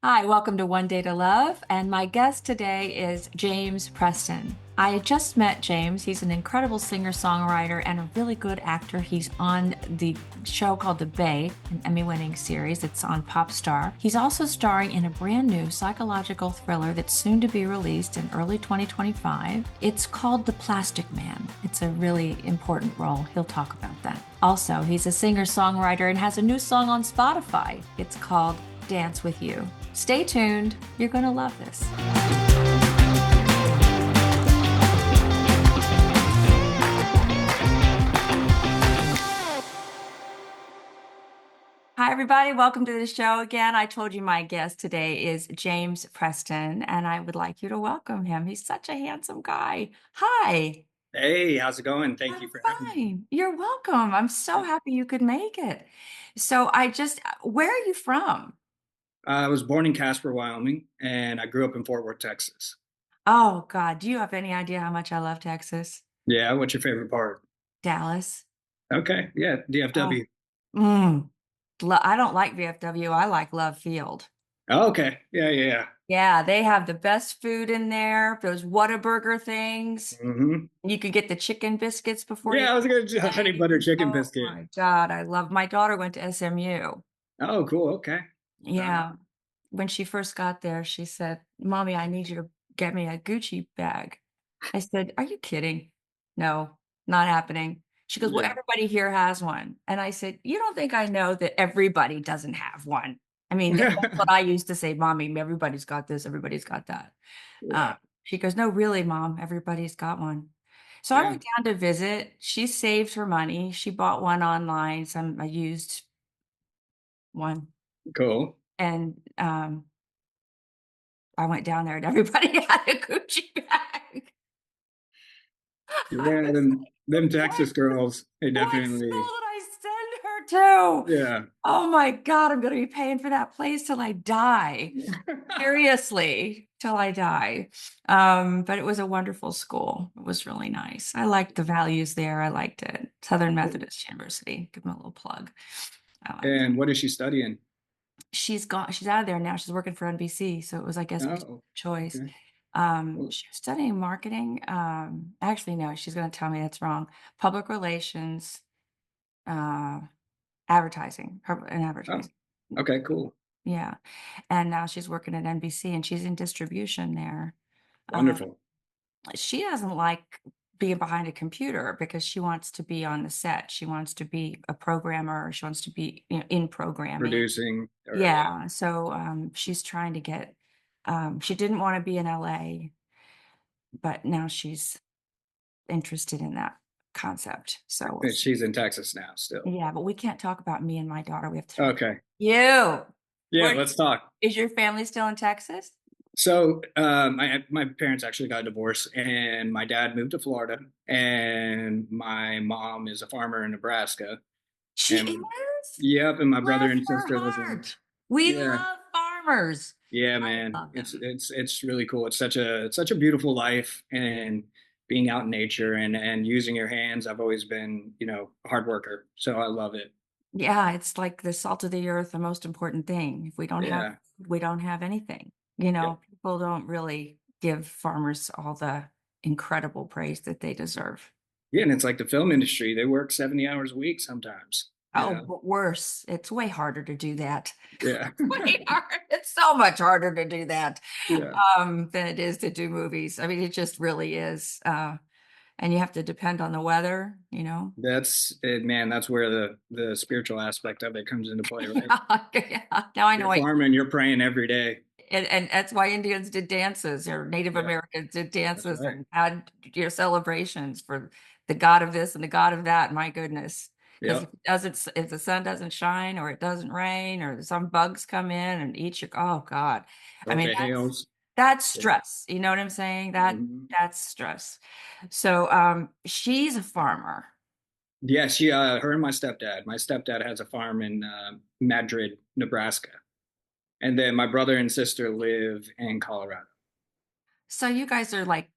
Hi, welcome to One Day to Love, and my guest today is James Preston. I just met James. He's an incredible singer-songwriter and a really good actor. He's on the show called The Bay, an Emmy-winning series. It's on Popstar. He's also starring in a brand new psychological thriller that's soon to be released in early 2025. It's called The Plastic Man. It's a really important role. He'll talk about that. Also, he's a singer-songwriter and has a new song on Spotify. It's called Dance With You. Stay tuned. You're going to love this. Hi, everybody. Welcome to the show again. I told you my guest today is James Preston, and I would like you to welcome him. He's such a handsome guy. Hi. Hey, how's it going? Thank I'm you for having me. fine. You're welcome. I'm so happy you could make it. So where are you from? I was born in Casper, Wyoming, and I grew up in Fort Worth, Texas. Oh, God. Do you have any idea how much I love Texas? Yeah, what's your favorite part? Dallas. Okay, yeah, Oh, DFW. mm. I don't like VFW. I like Love Field. Oh, okay, yeah. Yeah, they have the best food in there. Those Whataburger things. Mm-hmm. You could get the chicken biscuits before you Yeah, I was gonna do a honey play. butter chicken Oh biscuit. my God, I love my daughter went to SMU. Oh, cool. Okay. Yeah. When she first got there, she said, "Mommy, I need you to get me a Gucci bag." I said, "Are you kidding?" "No, not happening." She goes, "Well, Yeah. everybody here has one." And I said, "You don't think I know that everybody doesn't have one?" I mean, that's what I used to say, "Mommy, everybody's got this, everybody's got that." Yeah. She goes, "No, really, Mom, everybody's got one." So I Yeah. went down to visit. She saved her money. She bought one online, some a used one, Cool. and I went down there and everybody had a Gucci bag. I Yeah, was them like, Texas girls, they what school definitely. did I send her to? Yeah. Oh my God, I'm going to be paying for that place till I die. Seriously, till I die. But it was a wonderful school. It was really nice. I liked the values there. I liked it. Southern Methodist University. Give them a little plug. I liked it. And what is she studying? She's gone. She's out of there now. She's working for NBC. So it was, I guess, it was Oh, choice. okay. Cool. She was studying marketing. Actually, no, she's going to tell me that's wrong. Public relations, uh, advertising, and Oh, advertising. okay, cool. Yeah. And now she's working at NBC and she's in distribution there. Uh, Wonderful. she doesn't like being behind a computer because she wants to be on the set. She wants to be a programmer. She wants to be, in programming. Producing, or yeah. Yeah. So she's trying to get, she didn't want to be in LA, but now she's interested in that concept. So we'll And see. she's in Texas now still. Yeah, but we can't talk about me and my daughter. We have to talk. Okay. You. Yeah, Where let's talk. is your family still in Texas? So, my parents actually got divorced, and my dad moved to Florida, and my mom is a farmer in Nebraska. She And is? yep, and my brother Bless and her sister live in. heart. We Yeah, love farmers. yeah, I man. love It's them. it's it's really cool. It's such a beautiful life, and being out in nature and using your hands. I've always been, a hard worker, so I love it. Yeah, it's like the salt of the earth, the most important thing. If we don't have, Yeah. we don't have anything. Yep. People don't really give farmers all the incredible praise that they deserve. Yeah, and it's like the film industry. They work 70 hours a week sometimes. Oh, but worse. It's way harder to do that. Yeah. Way hard. It's so much harder to do that Yeah. than it is to do movies. I mean, it just really is. And you have to depend on the weather, you know? That's it, man. That's where the spiritual aspect of it comes into play, right? Yeah. Now I know You're why. farming, you're praying every day. And that's why Indians did dances or Native Yeah, Americans did that's dances right. and had your celebrations for the god of this and the god of that. My goodness. Because Yep. if the sun doesn't shine or it doesn't rain or some bugs come in and eat your, oh God. I Or if mean, it hails. that's Yeah. stress. You know what I'm saying? Mhm. That's stress. So she's a farmer. Yeah, her and my stepdad. My stepdad has a farm in Madrid, Nebraska, and then my brother and sister live in Colorado. So you guys are like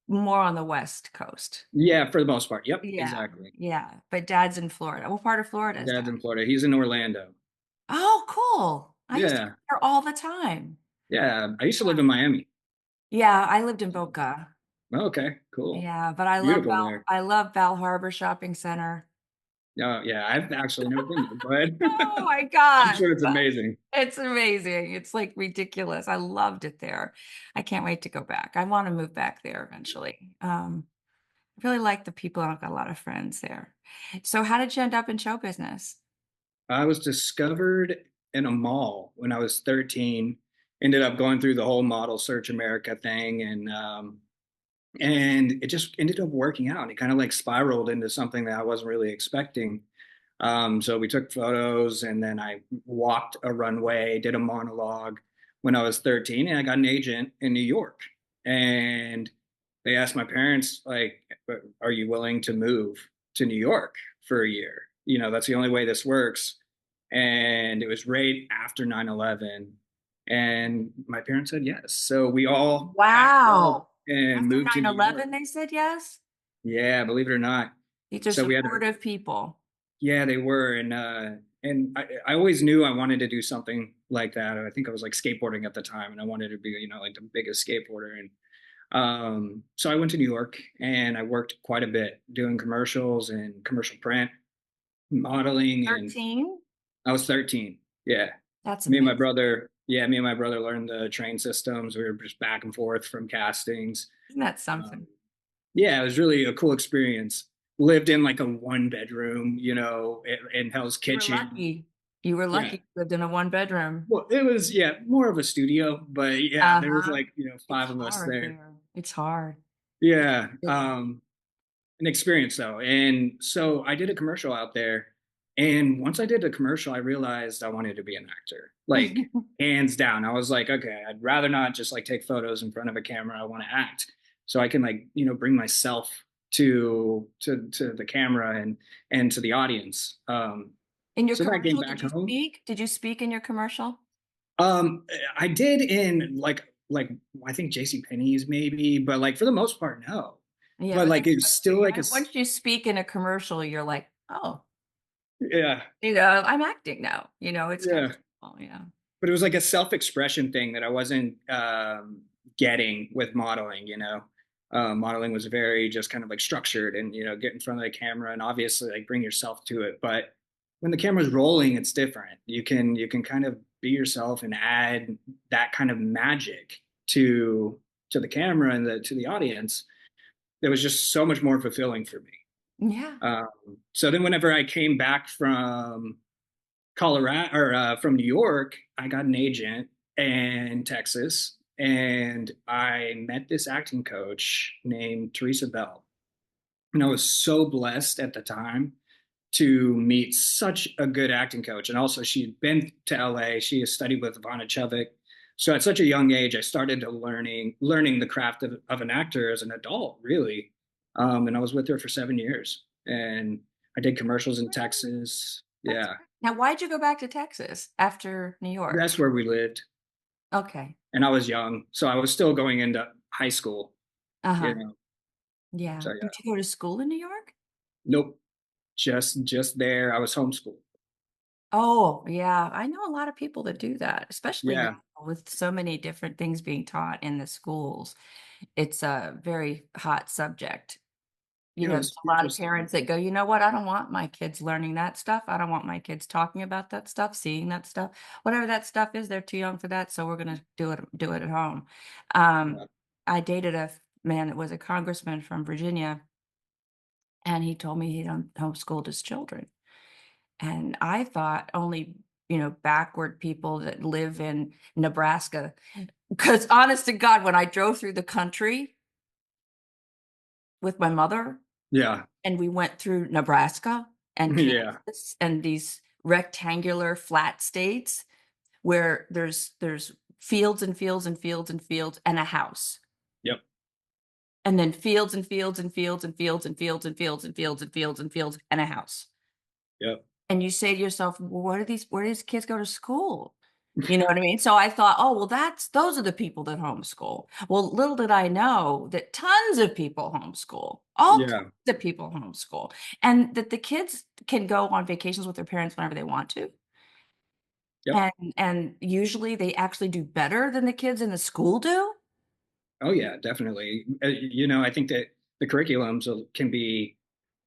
more on the West Coast. Yeah, for the most part. Yep, Yeah. exactly. Yeah. But dad's in Florida. What part of Florida is Dad's dad? in Florida. He's in Orlando. Oh, cool. I used to Yeah. go there all the time. Yeah. I used to live in Miami. Yeah, I lived in Boca. Oh, okay, cool. Yeah, but Beautiful there. I love Val Harbor Shopping Center. Oh, yeah. I've actually never been there, but Oh my I'm God. sure it's amazing. It's amazing. It's like ridiculous. I loved it there. I can't wait to go back. I want to move back there eventually. I really like the people. I've got a lot of friends there. So how did you end up in show business? I was discovered in a mall when I was 13. Ended up going through the whole Model Search America thing, and it just ended up working out. It kind of like spiraled into something that I wasn't really expecting. So we took photos, and then I walked a runway, did a monologue when I was 13, and I got an agent in New York. And they asked my parents, like, "Are you willing to move to New York for a year? You know, that's the only way this works." And it was right after 9/11, and my parents said yes. So we all packed up Wow. and After moved to New York. 9/11, they said yes? Yeah, believe it or not. These are So we had to, supportive people. yeah, they were, and I always knew I wanted to do something like that. I think I was like skateboarding at the time, and I wanted to be, you know, like the biggest skateboarder. And so I went to New York, and I worked quite a bit doing commercials and commercial print, modeling, and 13? I was 13. Yeah, That's me and my amazing. brother. Yeah, me and my brother learned the train systems. We were just back and forth from castings. Isn't that Um, something? yeah, it was really a cool experience. Lived in like a one bedroom, you know, in Hell's You were Kitchen. lucky. You were Yeah. lucky you lived in a one bedroom. Well, it was, yeah, more of a studio, but yeah, there was Uh-huh. like, you know, It's five of us hard there. there. It's hard. Yeah. Really. An experience though. And so I did a commercial out there. And once I did a commercial, I realized I wanted to be an actor, like hands down. I was like, okay, I'd rather not just like take photos in front of a camera. I want to act so I can like, you know, bring myself to the camera and to the audience. In your So then I came commercial, back did you home. speak? Did you speak in your commercial? Um, I did in like I think J.C. Penney's maybe, but like for the most part, no. Yeah, But but like that's it's still like a once you speak in a commercial, you're like, oh, yeah, I'm acting now. It's kind yeah. of cool, yeah. But it was like a self-expression thing that I wasn't getting with modeling, you know. Modeling was very just kind of like structured and, you know, get in front of the camera and obviously like bring yourself to it. But when the camera's rolling, it's different. You can kind of be yourself and add that kind of magic to the camera and to the audience. That was just so much more fulfilling for me. Yeah. Um, so then whenever I came back from Colorado or from New York, I got an agent in Texas, and I met this acting coach named Teresa Bell. And I was so blessed at the time to meet such a good acting coach. And also, she'd been to LA. She has studied with Ivana Chevik. So at such a young age, I started to learning the craft of an actor as an adult, really. And I was with her for 7 years, and I did commercials in Texas. That's Yeah, great. Now, why'd you go back to Texas after New York? that's where we lived, Okay. and I was young, so I was still going into high school. You Uh-huh. know, Yeah. so yeah, Did you go to school in New York? nope, just there. I was homeschooled. Oh, yeah. I know a lot of people that do that, especially now Yeah, with so many different things being taught in the schools. It's a very hot subject. it There's was a lot of interesting. parents that go, you know what? I don't want my kids learning that stuff. I don't want my kids talking about that stuff, seeing that stuff. Whatever that stuff is, they're too young for that, so we're gonna do it at home. Yeah, I dated a man that was a congressman from Virginia, and he told me he don't homeschooled his children. And I thought only, backward people that live in Nebraska. Because honest to God, when I drove through the country with my mother, yeah, and we went through Nebraska and yeah, Kansas and these rectangular flat states where there's fields and fields and fields and fields and a house. yep, And then fields and fields and fields and fields and fields and fields and fields and fields and fields and a house. yep. And you say to yourself, well, where do these kids go to school? You know what I mean? So I thought, oh, well, those are the people that homeschool. Well, little did I know that tons of people homeschool, all kinds Yeah, of people homeschool, and that the kids can go on vacations with their parents whenever they want to. Yep. And usually they actually do better than the kids in the school do. Oh yeah, definitely. I think that the can be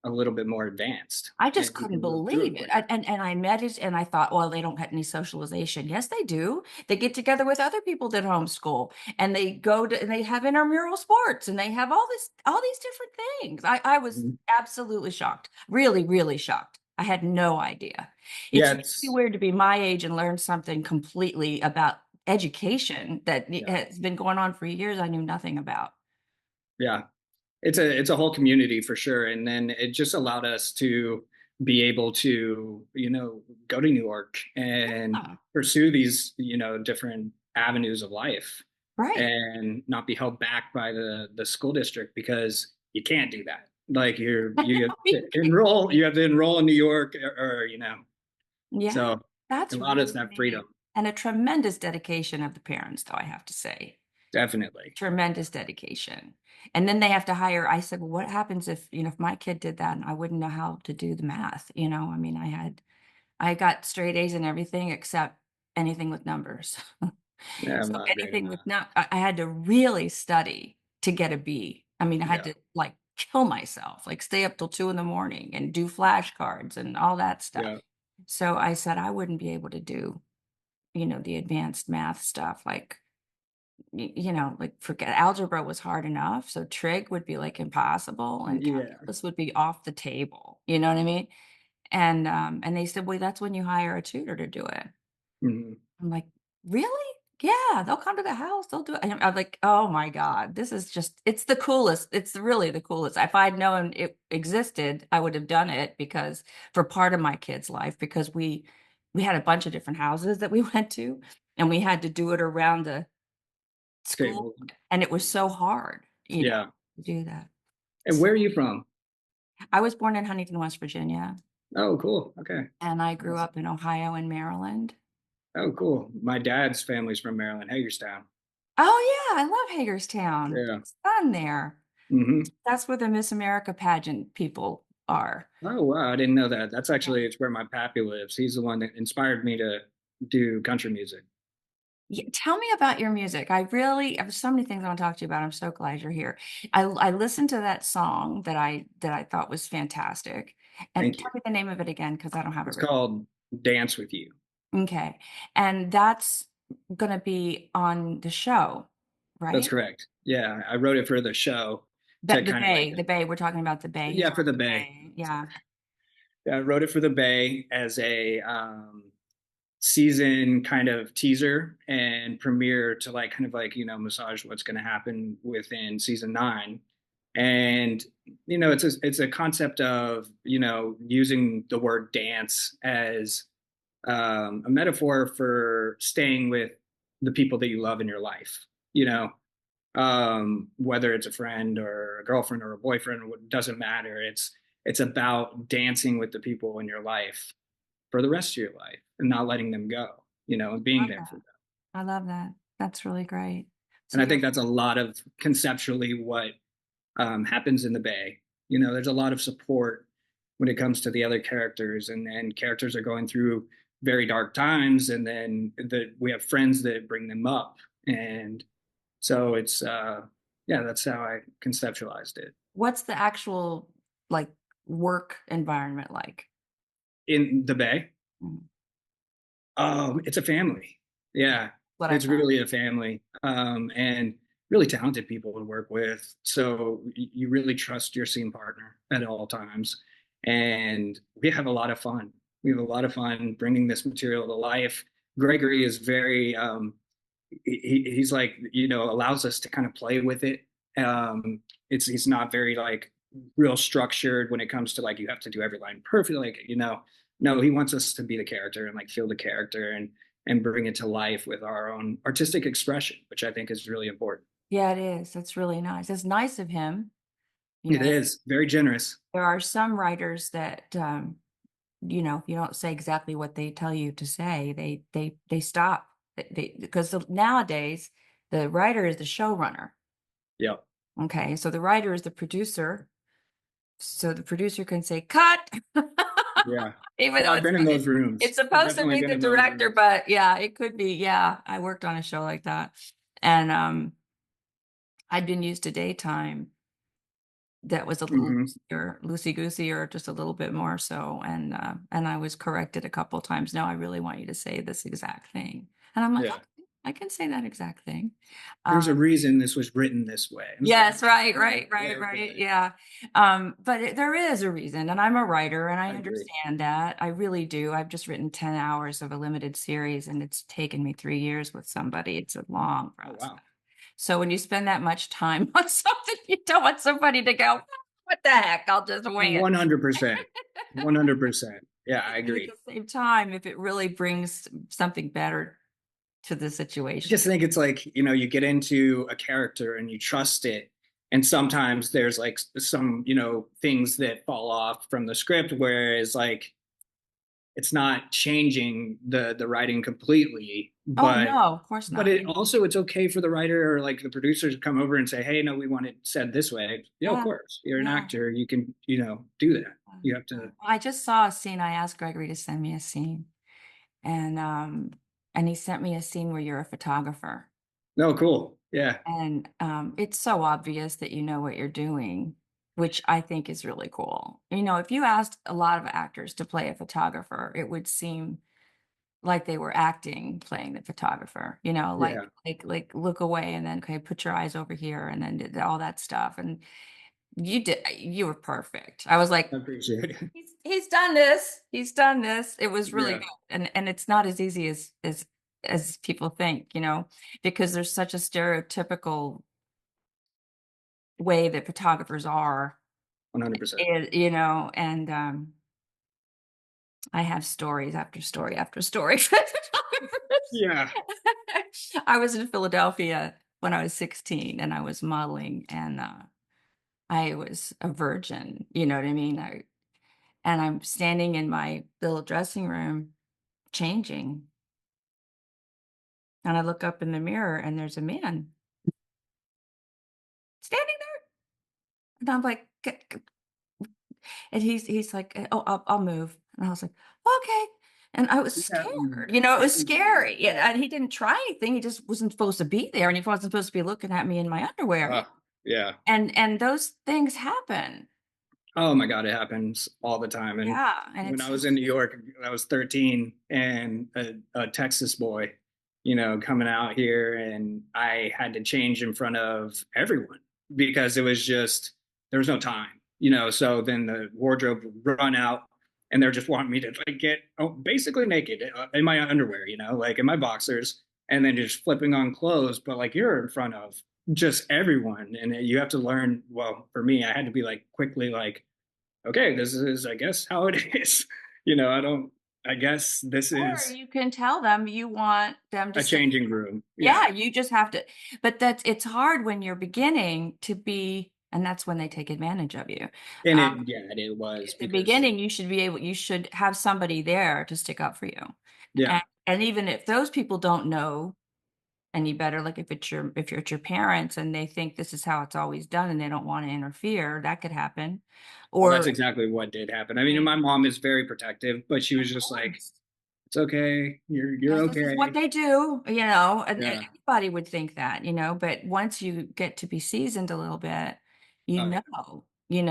a little bit more advanced, I and just you couldn't can move through believe it it. quicker. And I met it and I thought, well, they don't have any socialization. Yes, they do. They get together with other people that homeschool and they go to and they have intramural sports and they have all these different things. I was Mhm. absolutely shocked. Really, really shocked. I had no idea. It's Yeah, really weird to be my age and learn something completely about education that yeah, has been going on for years I knew nothing about. yeah. It's a whole community for sure, and then it just allowed us to be able to go to New York and Oh, pursue these different avenues of life, right. and not be held back by the school district because you can't do that. Like you have to enroll in New York, or Yeah, so it that's allowed us really that freedom. neat. And a tremendous dedication of the parents, though, I have to say. Definitely. Tremendous dedication. And then they have to hire, I said, well, what happens if, if my kid did that and I wouldn't know how to do the math? I mean, I got straight A's and everything except anything with numbers. Yeah, I'm So not great at anything with that. not, I had to really study to get a B. I mean, I had Yeah. to like kill myself, like stay up till 2 in the morning and do flashcards and all that stuff. Yeah. So I said I wouldn't be able to do, the advanced math stuff. Like, like forget algebra was hard enough. So trig would be like impossible and Yeah. calculus would be off the table. You know what I mean? And they said, well, that's when you hire a tutor to do it. Mhm. I'm like, really? Yeah, they'll come to the house. They'll do it. And I'm like, oh my God, this is just, it's the coolest. It's really the coolest. If I'd known it existed, I would have done it because for part of my kid's life, because we had a bunch of different houses that we went to and we had to do it around the Okay. school. Well, And it was so hard, yeah. to do that. And where are you from? I was born in Huntington, West Virginia, Oh, cool. Okay. and I grew Nice. up in Ohio and Maryland. Oh, cool. My dad's family's from Maryland, Hagerstown. Oh yeah, I love Hagerstown. Yeah. It's fun there. Hmm. That's where the Miss America pageant people are. Oh, wow. I didn't know that. That's Yeah. actually it's where my pappy lives. He's the one that inspired me to do country music. Tell me about your music. There's so many things I want to talk to you about. I'm so glad you're here. I listened to that song that I thought was fantastic. And Thank tell you. me the name of it again because I don't have it It's written. called Dance with You. Okay. And that's gonna be on the show, That's right? correct. Yeah, I wrote it for the show The to the kind of like, Bay, the Bay. We're talking about the Bay. He's yeah, on for the the Bay. Bay. Yeah. Yeah, I wrote it for the Bay as a season kind of teaser and premiere to like kind of like massage what's going to happen within season 9. And it's a concept of using the word dance as a metaphor for staying with the people that you love in your life, whether it's a friend or a girlfriend or a boyfriend, it doesn't matter. It's about dancing with the people in your life for the rest of your life and not letting them go, and being Love there for that. them. I love that. That's really great. So And I you're think that's a lot of conceptually what happens in the Bay. There's a lot of support when it comes to the other characters, and characters are going through very dark times, and then we have friends that bring them up, and so it's yeah, that's how I conceptualized it. what's the actual like work environment like? In the Bay, Mm, it's a family. Yeah, what I it's thought. really a family, and really talented people to work with. So you really trust your scene partner at all times, and we have a lot of fun. We have a lot of fun bringing this material to life. Gregory is very he's like allows us to kind of play with it. He's not very like real structured when it comes to like you have to do every line perfectly. Like no, he wants us to be the character and like feel the character and bring it to life with our own artistic expression, which I think is really important. Yeah, it is. That's really nice. It's nice of him. You It know, is very generous. there are some writers that if you don't say exactly what they tell you to say, they stop. Because nowadays the writer is the showrunner. Yep. Okay, so the writer is the producer. So the producer can say cut. Yeah. Even Well, though I've been in those rooms. it's I've supposed to definitely be been the in those director, rooms. but yeah, it could be. Yeah, I worked on a show like that, and I'd been used to daytime that was a little Hmm. loosey goosey, or just a little bit more so, and I was corrected a couple times. No, I really want you to say this exact thing, and I'm like, Yeah. okay, I can say that exact thing. There's a Um, reason this was written this way. And it's like, Yes, right, oh, right, yeah, right, right. okay. Yeah. But there is a reason, and I'm a writer and I I agree. understand that. I really do. I've just written 10 hours of a limited series and it's taken me 3 years with somebody. It's a long Oh, process. wow. So when you spend that much time on something, you don't want somebody to go, what the heck? I'll just wing it. 100%. 100%. Yeah, I And at agree. the same time, if it really brings something better to the I situation. just think it's like, you get into a character and you trust it. And sometimes there's like some, things that fall off from the script, whereas like it's not changing the writing completely, Oh but no, of course not. it also it's okay for the writer or like the producers to come over and say, hey, no, we want it said this way. Yeah, of Yeah, course. You're an yeah. actor. You can, do that. You have to. I just saw a scene. I asked Gregory to send me a scene, and he sent me a scene where you're a photographer, No, cool. Yeah. and it's so obvious that you know what you're doing, which I think is really cool. If you asked a lot of actors to play a photographer, it would seem like they were acting playing the photographer. Like Yeah. look away and then okay, put your eyes over here, and then did all that stuff, and you were perfect. I was I like, appreciate it. he's done this. He's done this. It was really Yeah. good. And it's not as easy as people think, because there's such a stereotypical way that photographers are, 100%. and I have stories after story after story. Yeah. I was in Philadelphia when I was 16 and I was modeling, and I was a virgin, you know what I mean? And I'm standing in my little dressing room changing. And I look up in the mirror and there's a man standing there. And I'm like, and he's like, oh, I'll move. And I was like, okay. And I was Yeah. scared, it was scary. Yeah, and he didn't try anything. He just wasn't supposed to be there. And he wasn't supposed to be looking at me in my underwear. Yeah. And those things happen. Oh my God, it happens all the time. And Yeah. And when it's I was in just, New York, I was 13 and a Texas boy, coming out here and I had to change in front of everyone because it was just, there was no time, so then the wardrobe would run out and they're just wanting me to like get basically naked in my underwear, like in my boxers and then just flipping on clothes. But like you're in front of just everyone and you have to learn. Well, for me, I had to be like quickly like, okay, this is, I guess, how it is. I don't, I guess this or is you can tell them you want them to a say, changing room. Yeah. yeah, you just have to, but it's hard when you're beginning to be, and that's when they take advantage of you. And Um, it was at the because, beginning, you should have somebody there to stick up for you. yeah, And even if those people don't know any better, like if you're your parents and they think this is how it's always done and they don't want to interfere, that could happen. well, that's Or, exactly what did happen. I mean, of my mom is very protective, but she was just like, course, it's okay. You're because this is what okay. they do, and Yeah. anybody would think that, but once you get to be seasoned a little bit, you Oh, yeah.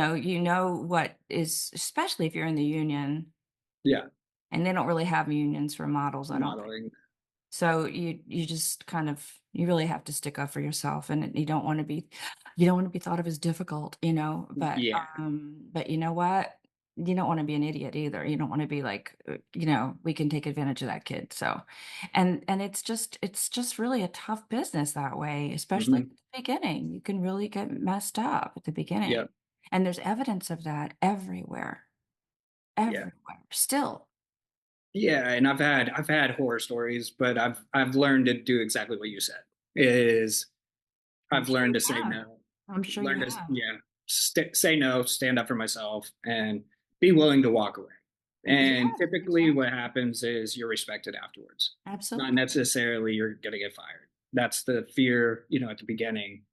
know, what is, especially if you're in the union, Yeah. and they don't really have unions for models, I don't think. Modeling. So you just kind of, you really have to stick up for yourself, and you don't want to be thought of as difficult, Yeah. but you know what? You don't want to be an idiot either. You don't want to be like, we can take advantage of that kid. So, and it's just really a tough business that way, especially at Hmm. the beginning. You can really get messed up at the Yeah. beginning. And there's evidence of that everywhere, Yeah. everywhere, still. Yeah. And I've had horror stories, but I've learned to do exactly what you said is I'm I've sure learned you to say have. no. I'm sure you Learned to, have. yeah, say no, stand up for myself, and be willing to walk away. And Yes, typically, exactly. what happens is you're respected afterwards. Not Absolutely. necessarily you're going to get fired. That's the fear, at the beginning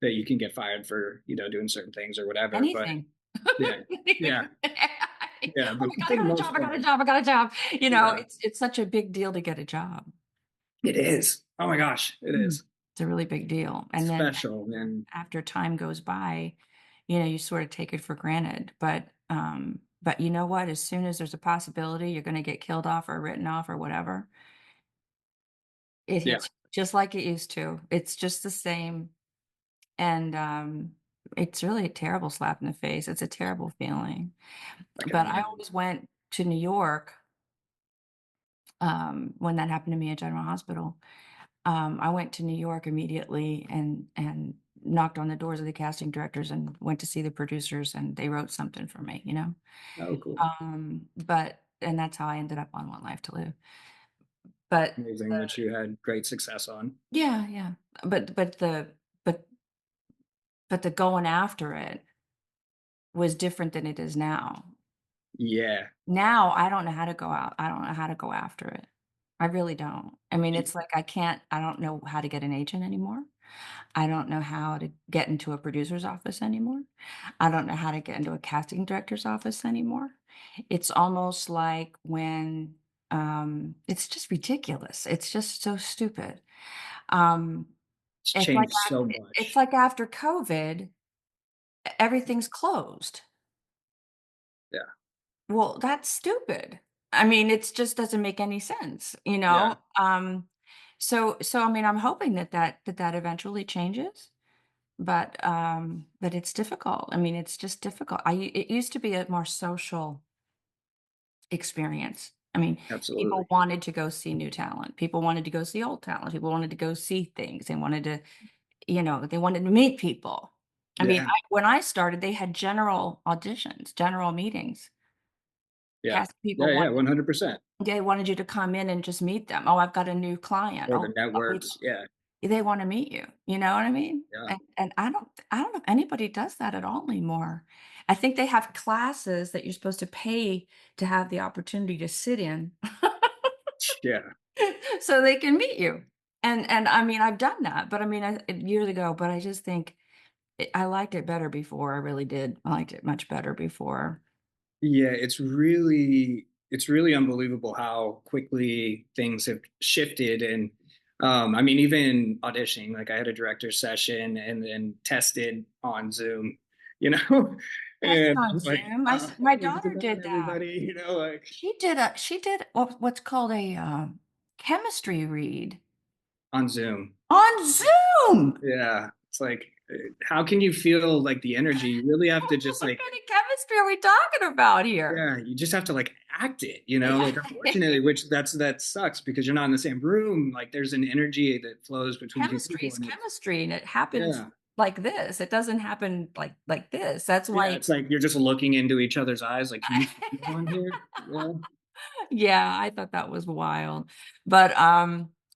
that you can get fired for, doing certain things or whatever. But Anything. yeah, yeah, Yeah, Oh but my for God, I the got a most job, I got part, a job, I got a job. yeah, It's such a big deal to get a job. it is. Oh my gosh, it Mm. is It's a really big deal. And then special. And after time goes by, you sort of take it for granted. But you know what? As soon as there's a possibility you're going to get killed off or written off or whatever, it yeah, hits just like it used to. It's just the same. And it's really a terrible slap in the face. It's a terrible feeling. I can But I imagine. always went to New York when that happened to me at General Hospital. I went to New York immediately and knocked on the doors of the casting directors and went to see the producers, and they wrote something for me. Oh, cool. But and that's how I ended up on One Life to Live. But Amazing that you had great success on. yeah, yeah. But but the going after it was different than it is now. Yeah. Now I don't know how to go out. I don't know how to go after it. I really don't. I mean, it's like I don't know how to get an agent anymore. I don't know how to get into a producer's office anymore. I don't know how to get into a casting director's office anymore. It's almost like when it's just ridiculous. It's just so stupid. Um, It's it's like changed so it's much. like after COVID, everything's closed. Yeah. Well, that's stupid. I mean, it just doesn't make any sense, you Yeah. know? So I mean, I'm hoping that eventually changes, but it's difficult. I mean, it's just difficult. It used to be a more social experience. I mean, people Absolutely. wanted to go see new talent. People wanted to go see old talent. People wanted to go see things. They wanted to, they wanted to meet people. I mean, Yeah. when I started, they had general auditions, general meetings. Yeah. Cast people Yeah. Yeah. wanted 100%. They wanted you to come in and just meet them. "Oh, I've got a new client." Or the "Oh, networks. Yeah. they wanna meet you." You know what I mean? Yeah. And I don't know if anybody does that at all anymore. I think they have classes that you're supposed to pay to have the opportunity to sit in Yeah. so they can meet you. And I mean, I've done that, but I mean, years ago, but I just think I liked it better before, I really did. I liked it much better before. Yeah, it's really unbelievable how quickly things have shifted. And I mean, even auditioning, like I had a director's session and then tested on Zoom, you know, Tested and on like, Zoom. My hey, daughter goodbye, did that. everybody, like She did what's called a, chemistry read on Zoom. on Zoom! Yeah, it's like, how can you feel like the energy? You really have to just What like, kind of chemistry are we talking about here? yeah, you just have to like act it, like unfortunately, which that sucks because you're not in the same room. Like there's an energy that flows between two Chemistry people is and it's chemistry, and it happens yeah. like this. It doesn't happen like this. That's Yeah, why it's like you're just looking into each other's eyes, like, can you feel on here? Yeah. Yeah, I thought that was wild. But,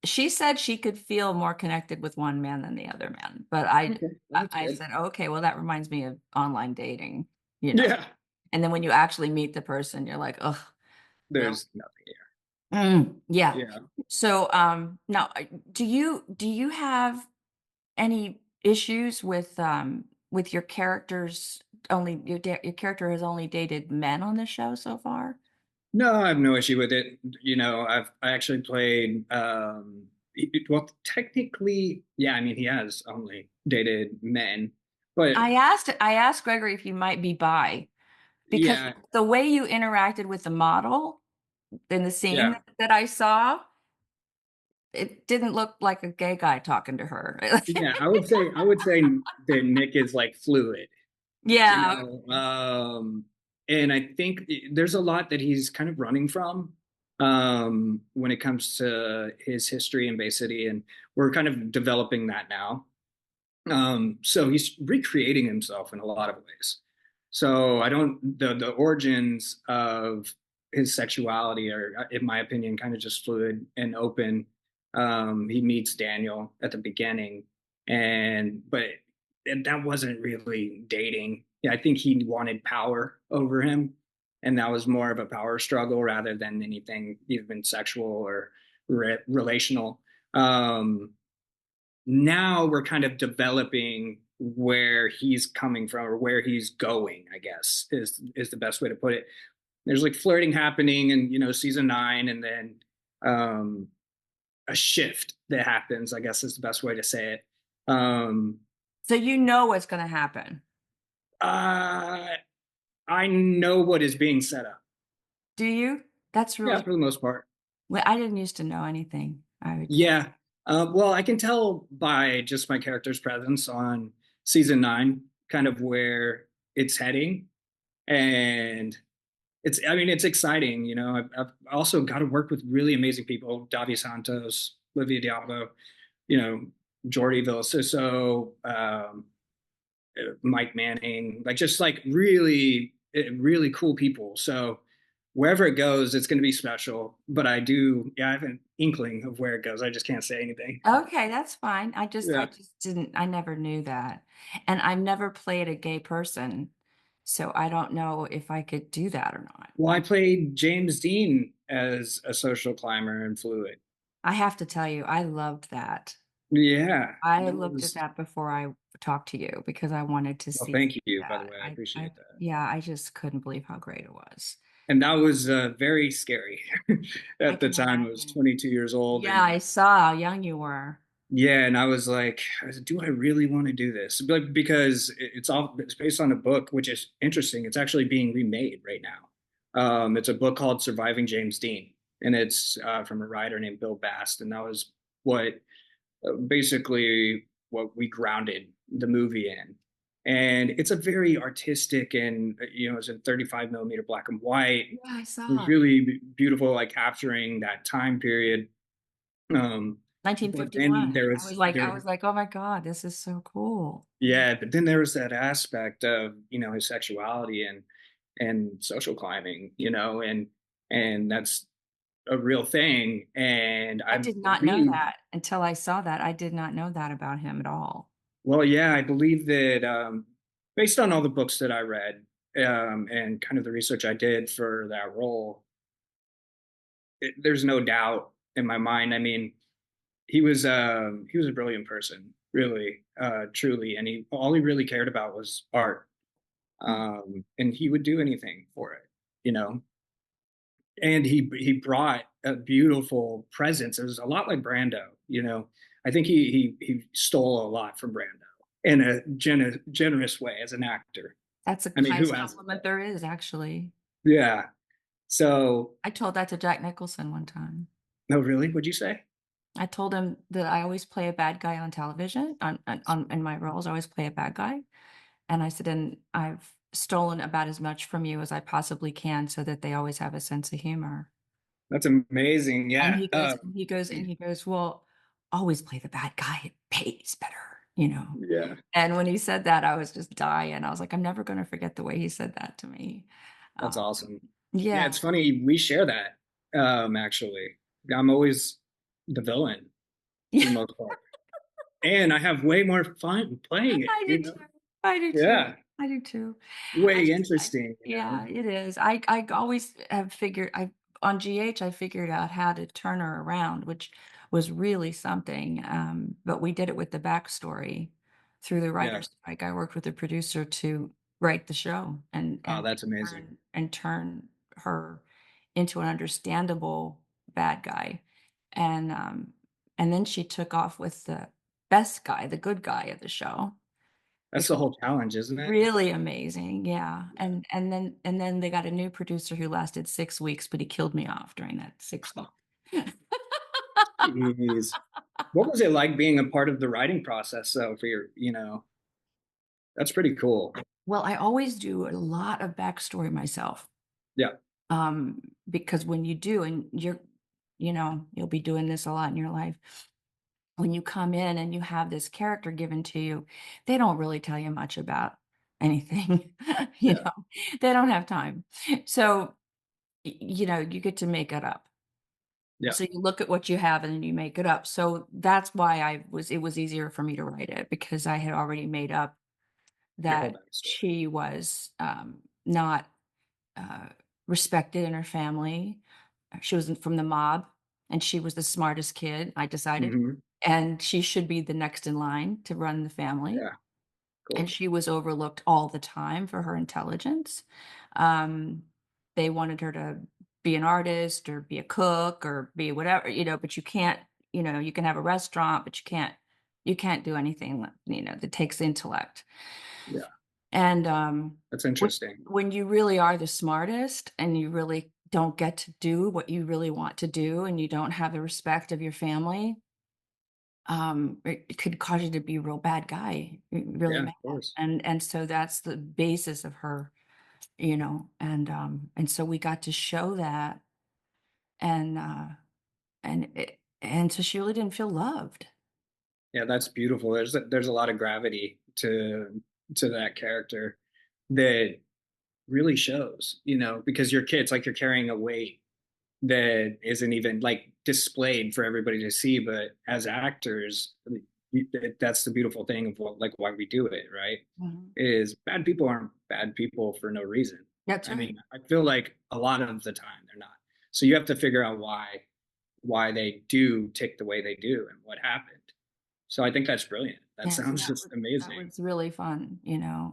she said she could feel more connected with one man than the other man, but Okay. Well, that's I good. said, "Okay, well, that reminds me of online dating," you know? Yeah. And then when you actually meet the person, you're like, "Ugh, really?" There's nothing here. Yeah. Yeah. So, now, do you have any issues with your characters only your character has only dated men on the show so far? No, I have no issue with it. I actually played well, technically, yeah, I mean he has only dated men, but I asked Gregory if you might be bi, because yeah, the way you interacted with the model in the scene yeah. that I saw, it didn't look like a gay guy talking to her. Yeah, I would say that Nick is like fluid, you Yeah, know. And I think there's a lot that he's kind of running from when it comes to his history in Bay City, and we're kind of developing that now. So he's recreating himself in a lot of ways. So I don't the origins of his sexuality are, in my opinion, kind of just fluid and open. He meets Daniel at the beginning, but that wasn't really dating. Yeah, I think he wanted power over him, and that was more of a power struggle rather than anything even sexual or relational. Um, Now we're kind of developing where he's coming from or where he's going, I guess is the best way to put it. there's like flirting happening in, season 9, and then um a shift that happens, I guess is the best way to say it. Um So you know what's going to happen. uh I know what is being set up. Do you? That's Yeah, really for the most part. well, I didn't used to know anything. I would Yeah. Well, I can tell by just my character's presence on season 9, kind of where it's heading. And it's exciting. I've also got to work with really amazing people: Davi Santos, Livia Diallo, you know, Jordi Villasisso, Mike Manning, like just like really, really cool people. So wherever it goes, it's going to be special. But I have an inkling of where it goes. I just can't say anything. Okay, that's fine. I Yeah. just didn't I never knew that. And I've never played a gay person, so I don't know if I could do that or not. Well, I played James Dean as a social climber and fluid. I have to tell you, I loved that. Yeah, I that looked at was. that before I talked to you because I wanted to Well, see thank you, by the that. way. I I appreciate that. yeah, I just couldn't believe how great it was. And that was very scary. I At the can time, I was imagine. 22 years old, Yeah, and I saw how young you were. yeah, and I was, do I really want to do this? But because it's based on a book, which is interesting. It's actually being remade right now. It's a book called Surviving James Dean, and it's from a writer named Bill Bast, and that was what basically what we grounded the movie in. And it's a very artistic, and it's in 35 millimeter black and white. Yeah, I It was saw it. really beautiful, like capturing that time period. But then 1951. I was like, "Oh my God, this is so cool." yeah, but then there was that aspect of his sexuality and social climbing, and that's a real thing. And I I did not know believe, that until I saw that. I did not know that about him at all. well, yeah, I believe that based on all the books that I read and kind of the research I did for that role, there's no doubt in my mind. I mean, he was a brilliant person, really, truly, and he all he really cared about was art, Mm. and he would do anything for it, you know. And he brought a beautiful presence. It was a lot like Brando, you know. I think he stole a lot from Brando in a generous way as an actor. That's the I mean, who highest hasn't? compliment there is, actually. Yeah. So, I told that to Jack Nicholson one time. no, really, what'd you say? I told him that I always play a bad guy on television, on in my roles, I always play a bad guy, and I said, "And I've stolen about as much from you as I possibly can so that they always have a sense of humor." That's amazing. And Yeah. he goes, "Well, always play the bad guy, it pays better," you know? Yeah. And when he said that, I was just dying. I was like, "I'm never gonna forget the way he said that to me." That's Um, awesome. Yeah, yeah. it's funny. We share that, actually. I'm always the villain for the Yeah, most part. And I have way more fun playing it, I do too. I do too. Yeah. I do too. Way interesting, Yeah, it is. I always have figured I on GH, I figured out how to turn her around, which was really something, but we did it with the backstory through the Yeah. writers' strike. I worked with the producer to write the show Oh, that's amazing. and turn her into an understandable bad guy, and, um, and then she took off with the best guy, the good guy of the show, That's which the whole challenge, isn't it? really amazing, yeah, and then they got a new producer who lasted 6 weeks, but he killed me off during that 6 weeks. Jeez. What was it like being a part of the writing process, though, for that's pretty cool. Well, I always do a lot of backstory myself, Yeah. because when you do and you'll be doing this a lot in your life. When you come in and you have this character given to you, they don't really tell you much about anything, you Yeah. know? They don't have time. So, you get to make it up. Yeah. So you look at what you have and then you make it up. So that's why it was easier for me to write it because I had already made up Your whole that backstory. she was, not, uh, respected in her family. She was from the mob, and she was the smartest kid, I decided, Hmm. and she should be the next in line to run the family, Yeah. and Cool. she was overlooked all the time for her intelligence. Um they wanted her to be an artist or be a cook or be whatever, but you can't, you can have a restaurant, but you can't do anything, that takes intellect. Yeah, And that's when, interesting. when you really are the smartest and you really don't get to do what you really want to do and you don't have the respect of your family, it could cause you to be a real bad guy, really Yeah, of mad. course. And so that's the basis of her, and so we got to show that, and so she really didn't feel loved. Yeah, that's beautiful. There's a lot of gravity to that character that really shows, because your kids, like, you're carrying a weight that isn't even like displayed for everybody to see, but as actors, that's the beautiful thing of what, like, why we do it, right? Mhm. Is bad people aren't bad people for no reason. That's I right. mean, I feel like a lot of the time they're not. So you have to figure out why they do tick the way they do and what happened. So I think that's brilliant. That Yeah, so sounds that just was that amazing. was really fun, Yeah.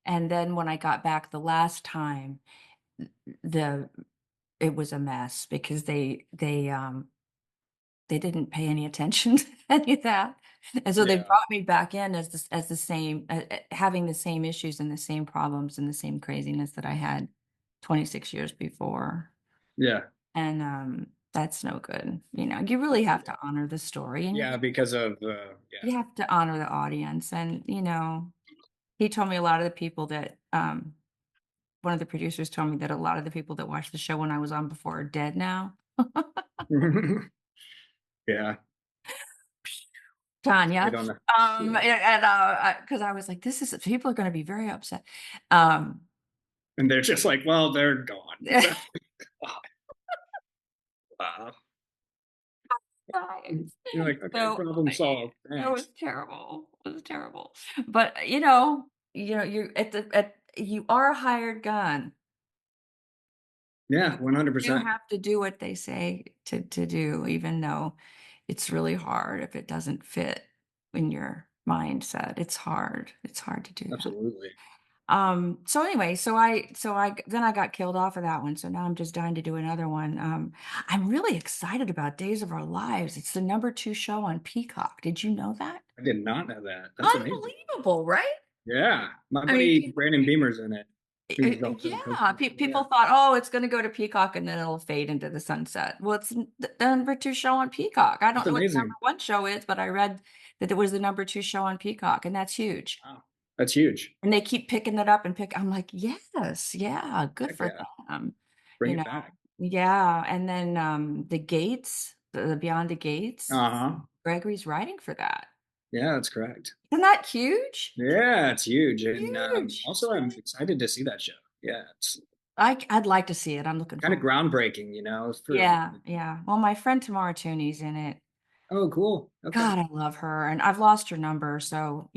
and then when I got back the last time, the it was a mess because they didn't pay any attention to any of that, and so they Yeah. brought me back in as the same, having the same issues and the same problems and the same craziness that I had 26 years before, Yeah. and, that's no good, you really have to honor the story, and Yeah, because of yeah. you have to honor the audience, and, he told me a lot of the people that, one of the producers told me that a lot of the people that watched the show when I was on before are dead now. Yeah. I Tonja. don't know. And, Yeah. 'cause I was like, "This is people are gonna be very upset." Um, And they're just like, well, they're gone. Wow. guys. You're like, okay, So, problem solved. it was Thanks. terrible. It was terrible. But, you're you are a hired gun. Yeah, You do 100%. have to do what they say to do, even though it's really hard if it doesn't fit in your mindset. It's hard. It's hard to do that. Absolutely. So anyway, so I then I got killed off of that one. So now I'm just dying to do another one. I'm really excited about Days of Our Lives. It's the number 2 show on Peacock. Did you know that? I did not know that. That's amazing. Unbelievable, right? Yeah. My I mean, buddy people, Brandon Beamer's in it. Who's also a yeah, co-producer. Yeah. people thought, oh, it's going to go to Peacock and then it'll fade into the sunset. Well, it's the number 2 show on Peacock. I don't That's know what the amazing. number 1 show is, but I read that it was the number 2 show on Peacock, and that's huge. Wow. That's huge. And they keep picking it up and I'm like, "Yes, yeah, good Heck for yeah. them." Bring You it know? back. Yeah, and then, The Gates, the Beyond the Gates, Uh-huh. Gregory's writing for that. Yeah, that's correct. Isn't that huge? Yeah, it's huge. And Huge. also I'm excited to see that show. Yeah, it's I'd like to see it, I'm looking kind of forward. groundbreaking, for Yeah, yeah. Well, my friend Tamara Tooney's in it. oh, cool. Okay. God, I love her, and I've lost her number, so,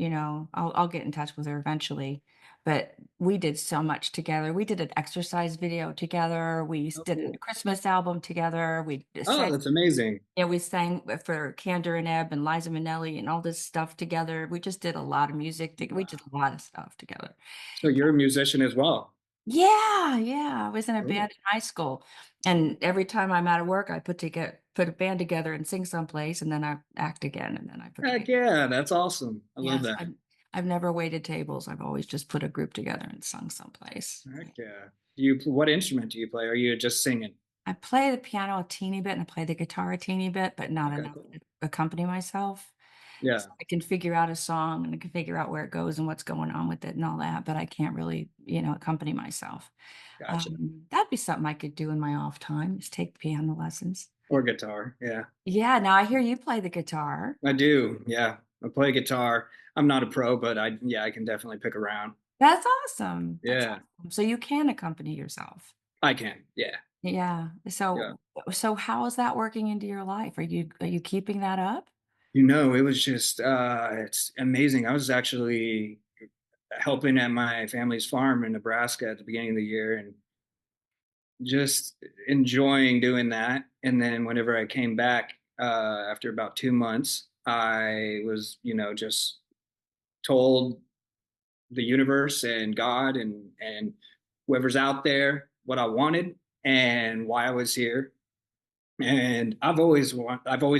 I'll get in touch with her eventually, but we did so much together. We did an exercise video together, we Oh, did a cool. Christmas album together, we Oh, sang, that's amazing. yeah, we sang for Candor and Ebb and Liza Minnelli and all this stuff together. We just did a lot of music to we did Wow. a lot of stuff together. So you're a musician as well. Yeah, yeah, I was in a Cool. band in high school, and every time I'm out of work, I put a band together and sing someplace, and then I act again, and then I put the Heck band. yeah, that's awesome. I love Yes, that. I've never waited tables. I've always just put a group together and sung someplace. Heck yeah. What instrument do you play? Are you just singing? I play the piano a teeny bit and I play the guitar a teeny bit, but not Okay, enough cool. to accompany myself. Yeah, So I can figure out a song and I can figure out where it goes and what's going on with it and all that, but I can't really, accompany myself. gotcha. That'd be something I could do in my off time, is take piano lessons. Or guitar. Yeah, Yeah, now I hear you play the guitar. I do. Yeah, I play guitar. I'm not a pro, but yeah, I can definitely pick around. That's awesome. That's Yeah, awesome. So you can accompany yourself. I can. Yeah, Yeah. yeah. So how is that working into your life? Are you keeping that up? It was just it's amazing. I was actually helping at my family's farm in Nebraska at the beginning of the year and just enjoying doing that. And then whenever I came back after about 2 months, I was, just told the universe and God and whoever's out there what I wanted and why I was here. And I've always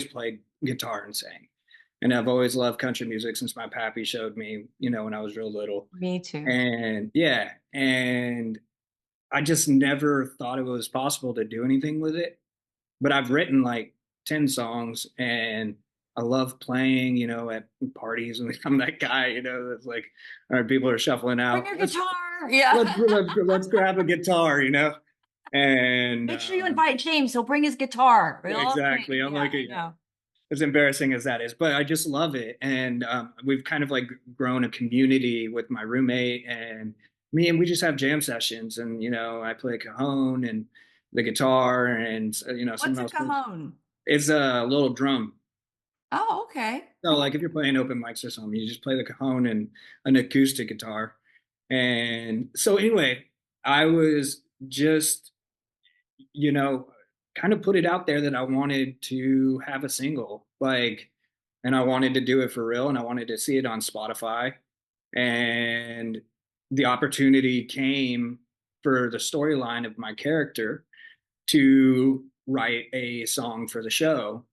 played guitar and sang. And I've always loved country music since my pappy showed me, when I was real little. Me too. And yeah, and I just never thought it was possible to do anything with it. But I've written like 10 songs and I love playing, at parties and I'm that guy, that's like, all right, people are shuffling Bring out. your Let's guitar. let's Yeah. let's grab a guitar. And Make sure you invite James. He'll bring his guitar. yeah, We'll exactly. sing. I'm Yeah, like, I know. as embarrassing as that is, but I just love it. And we've kind of like grown a community with my roommate and me, and we just have jam sessions. And I play cajon and the guitar, and What's someone a else. cajon? It's a little drum. Oh, okay. So like if you're playing open mics or something, you just play the cajon and an acoustic guitar. And so anyway, I was just you know, kind of put it out there that I wanted to have a single, like, and I wanted to do it for real, and I wanted to see it on Spotify. And the opportunity came for the storyline of my character to write a song for the show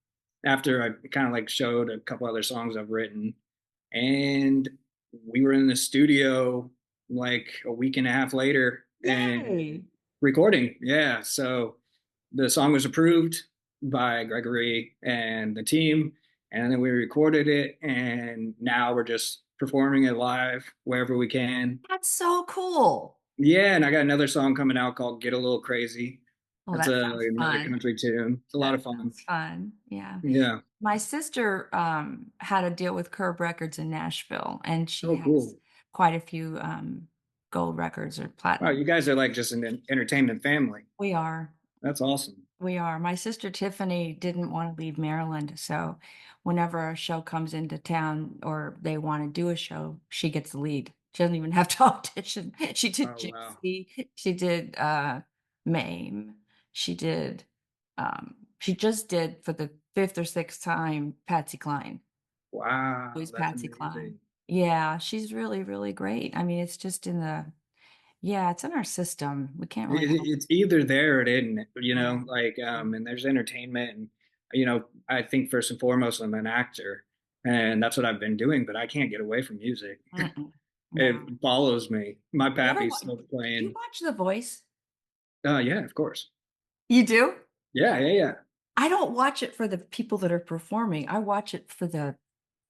after I kind of like showed a couple other songs I've written. And we were in the studio like a week and a half later and Yay. recording. Yeah. So the song was approved by Gregory and the team, and then we recorded it, and now we're just performing it live wherever we can. That's so cool. Yeah, and I got another song coming out called "Get a Little Crazy." Oh, That's that sounds another fun. country tune. It's a lot That of fun. sounds fun. Yeah. Yeah. My sister had a deal with Curb Records in Nashville, and she Oh, has cool. quite a few gold records or Wow, platinum. you guys are like just an entertainment family. We are. That's awesome. We are. My sister Tiffany didn't want to leave Maryland, so whenever a show comes into town or they want to do a show, she gets the lead. She doesn't even have to audition. She did Oh, wow. Gypsy, she did Mame, she did she just did for the fifth or sixth time Patsy Cline. Wow, Always that's Patsy Cline. amazing. Yeah, she's really, really great. I mean, it's just in the yeah, it's in our system. We can't really help It's either there or it isn't, it. like, and there's entertainment, and I think first and foremost I'm an actor, and that's what I've been doing, but I can't get away from music. Mm-mm. No. It follows me. My You ever pappy's still do you playing. watch The Voice? Yeah, of course. You do? Yeah, yeah, yeah. I don't watch it for the people that are performing. I watch it for the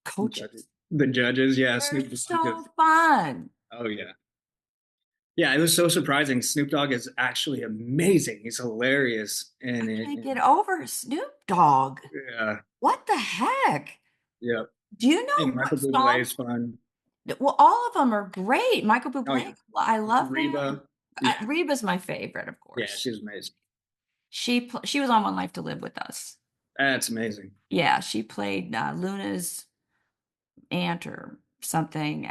Judges. coaches. The judges, yeah, They're Snoop Dogg so fun. oh yeah. Yeah, it was so surprising. Snoop Dogg is actually amazing. He's hilarious I in it. can't get And over Snoop Dogg. yeah, What the heck? yeah. Do you know And Michael what Bublé song? is fun. Well, all of them are great. Michael Oh yeah. Bublé, I love him. Reba. Yeah. Reba's my favorite, of Yeah, course. she's amazing. She was on One Life to Live with us. That's amazing. Yeah, she played Luna's aunt or something,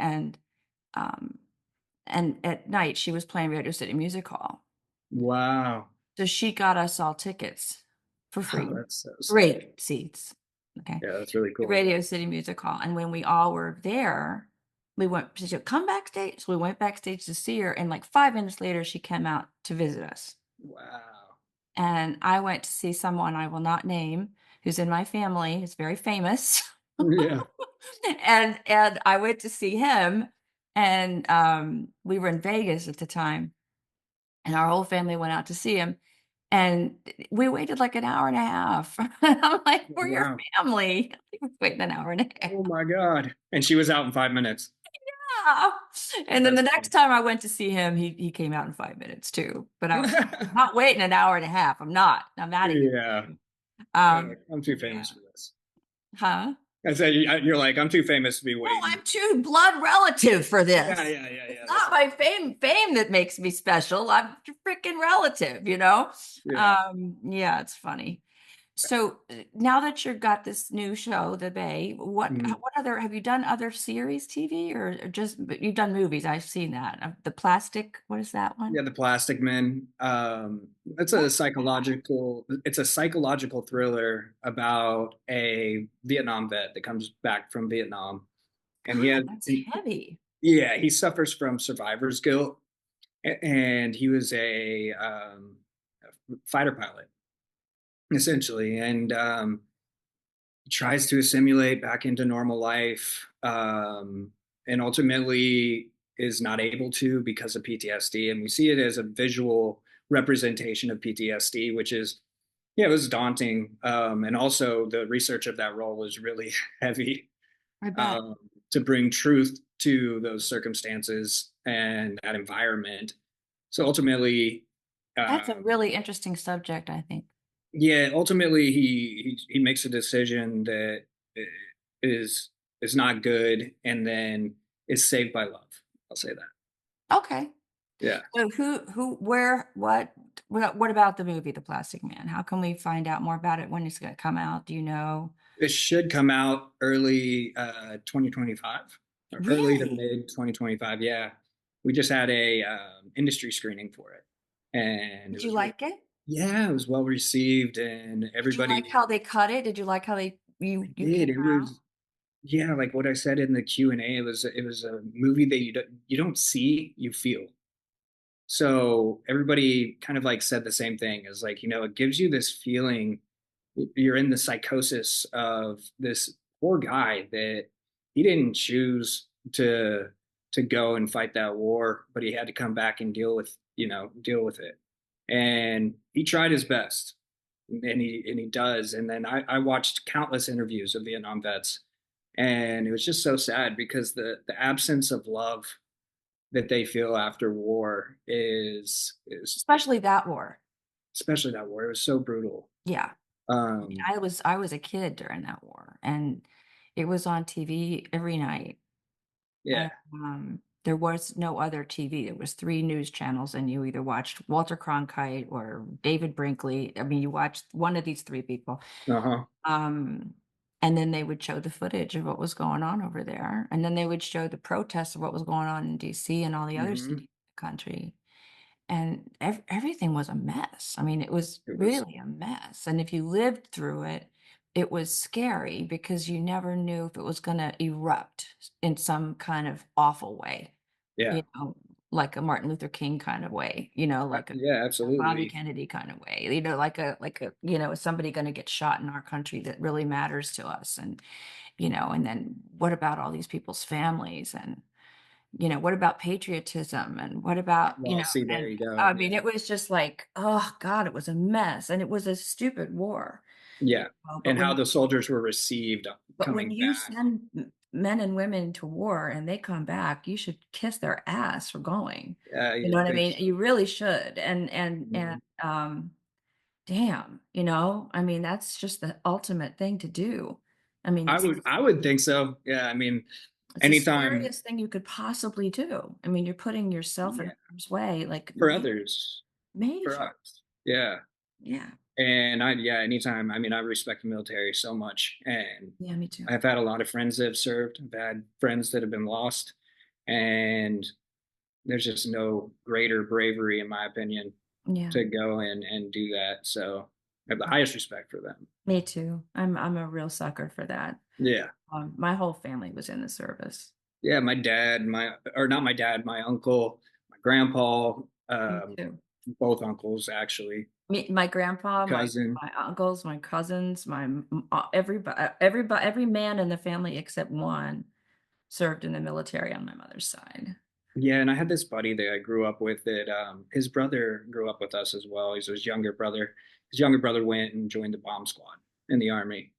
um, and at night she was playing Radio City Music Hall. Wow. So she got us all tickets for Oh, free. that's so sick. Great seats. Okay. Yeah, that's really The cool. Radio City Music Hall. And when we all were there, we went, she said, come backstage. So we went backstage to see her. And like 5 minutes later, she came out to visit us. Wow. And I went to see someone I will not name who's in my family, who's very famous. Yeah. And I went to see him. And we were in Vegas at the time. And our whole family went out to see him. And we waited like an hour and a half. I'm like, we're your Wow. family. We waited an hour and a half. Oh my God. And she was out in 5 minutes. Yeah. And then the That's next funny. time I went to see him, he came out in 5 minutes too. But I'm not waiting an hour and a half. I'm not. I'm out of here. Yeah. I'm too Yeah. famous for this. Huh? I said, you're like, I'm too famous to be Well, waiting. I'm too blood relative for this. Yeah. It's not my fame that makes me special. I'm freaking relative, you know? Yeah. Yeah, it's funny. So now that you've got this new show, The Bay, what Mhm. what other have you done other series TV or just but you've done movies? I've seen that. The Plastic, what is that one? Yeah, the Plastic Men. What's It's a psychological thriller about a Vietnam vet that comes back from Vietnam, and God, that's heavy. yeah, he suffers from survivor's guilt, and he was a fighter pilot essentially, and tries to assimilate back into normal life, and ultimately is not able to because of PTSD. And we see it as a visual representation of PTSD, which is, yeah, it was daunting. And also, the research of that role was really heavy, I bet. um, to bring truth to those circumstances and that environment. So ultimately, That's a um, really interesting subject, I think. yeah, ultimately he makes a decision that is is not good, and then is saved by love. I'll say that. Okay. Yeah, So where, what about the movie The Plastic Man? How can we find out more about it, when it's gonna come out? Do you know? it should come out early 2025 or early to Really? mid 2025. Yeah, we just had a industry screening for it, and it Did you was really, like it? yeah, it was well received, and Did you like everybody how they cut it? Did you like how you came did. It out? was, yeah, like what I said in the Q&A, it was a movie that you don't see, you feel. So everybody kind of like said the same thing, is like, it gives you this feeling you're in the psychosis of this poor guy that he didn't choose to go and fight that war, but he had to come back and deal with it. And he tried his best, and he does. And then I watched countless interviews of Vietnam vets, and it was just so sad because the absence of love that they feel after war is Especially that war. especially that war. It was so brutal. Yeah. I mean, Um, I was a kid during that war, and it was on TV every night. yeah, There was no other TV. There was 3 news channels, and you either watched Walter Cronkite or David Brinkley. I mean, you watched one of these 3 people. uh-huh. Um, and then they would show the footage of what was going on over there, and then they would show the protests of what was going on in DC and all the other cities Hmm. in the country, and everything was a mess. I mean, it was It was, really a mess, and if you lived through it, it was scary because you never knew if it was gonna erupt in some kind of awful way, yeah, you know, like a Martin Luther King kind of way, like a yeah, Bobby absolutely. Kennedy kind of way, is somebody gonna get shot in our country that really matters to us? And then what about all these people's families? And what about patriotism? And what about, Well, see, there and you go. I Yeah, mean, it was just like, oh God, it was a mess. And it was a stupid war. yeah, But and how the soldiers were received when coming you back. send men and women to war and they come back, you should kiss their ass for going. You know what I They, mean? You really should. And damn, I mean, that's just the ultimate thing to do. I mean, I would think so. Yeah, I mean, it's the anytime. scariest thing you could possibly do. I mean, you're putting yourself in Yeah, harm's way, like for others, for major. us. Yeah. Yeah. And yeah, anytime. I mean, I respect the military so much, and Yeah, me too. I've had a lot of friends that have served. I've had friends that have been lost, and there's just no greater bravery, in my opinion, Yeah. to go and do that. So I have the highest respect for them. Me too. I'm a real sucker for that. Yeah, My whole family was in the service. yeah. My dad, my or not my dad, my uncle, my grandpa, Me too. both uncles actually, My grandpa, my cousin. my uncles, my cousins, every man in the family except one served in the military on my mother's side. Yeah, and I had this buddy that I grew up with that his brother grew up with us as well. He's his younger brother. His younger brother went and joined the bomb squad in the army.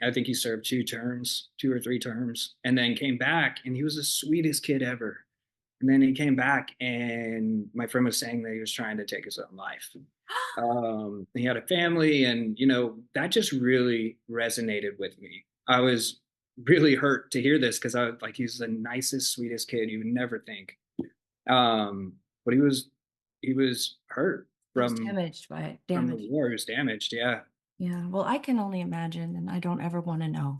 I think he served 2 terms, 2 or 3 terms, and then came back, and he was the sweetest kid ever. And then he came back, and my friend was saying that he was trying to take his own life. He had a family, and that just really resonated with me. I was really hurt to hear this because I was like, he's the nicest, sweetest kid you would never think. But he was hurt He was from damaged by it, from the damaged. war. He was damaged. Yeah, Yeah, well, I can only imagine, and I don't ever wanna know?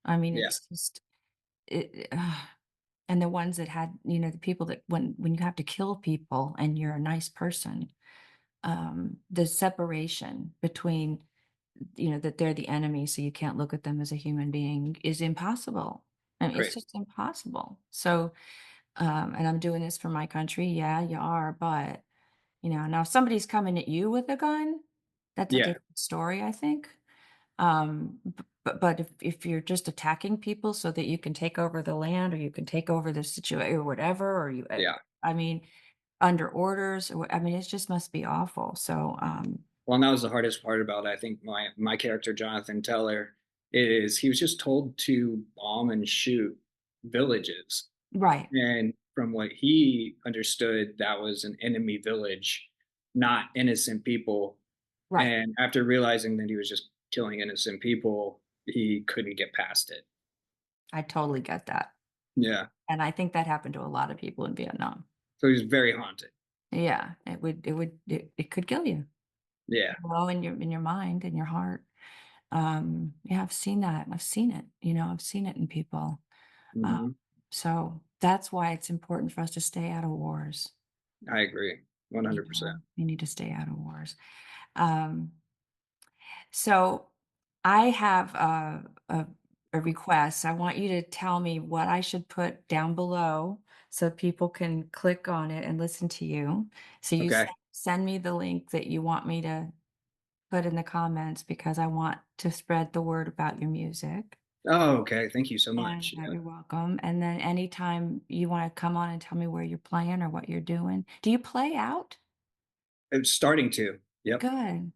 I mean, yeah, it's just and the ones that had, the people that when you have to kill people and you're a nice person, the separation between, that they're the enemy, so you can't look at them as a human being is impossible. I mean, it's right. just impossible. So, And I'm doing this for my country. Yeah, you are. But, now if somebody's coming at you with a gun, that's a Yeah. different story, I think. But if you're just attacking people so that you can take over the land or you can take over the situation or whatever, or Yeah. I mean, under orders, or I mean, it just must be awful. So, Well, and that was the hardest part about, I think, my character Jonathan Teller, is he was just told to bomb and shoot villages. right, And from what he understood, that was an enemy village, not innocent people. right. And after realizing that he was just killing innocent people, he couldn't get past it. I totally get that. Yeah. And I think that happened to a lot of people in Vietnam. So he was very haunted. Yeah, it could kill you, Yeah. in your mind, in your heart. Yeah, I've seen that. I've seen it, I've seen it in people. Uh, Hmm. so that's why it's important for us to stay out of wars. I agree. 100%. You need to stay out of wars. Um, so I have a request. I want you to tell me what I should put down below so people can click on it and listen to you. So you Okay. send me the link that you want me to put in the comments because I want to spread the word about your music. Oh, okay. Thank you so And much. Yeah. you're welcome. And then anytime you want to come on and tell me where you're playing or what you're doing. Do you play out? It's starting to. Yep. Good. Yep.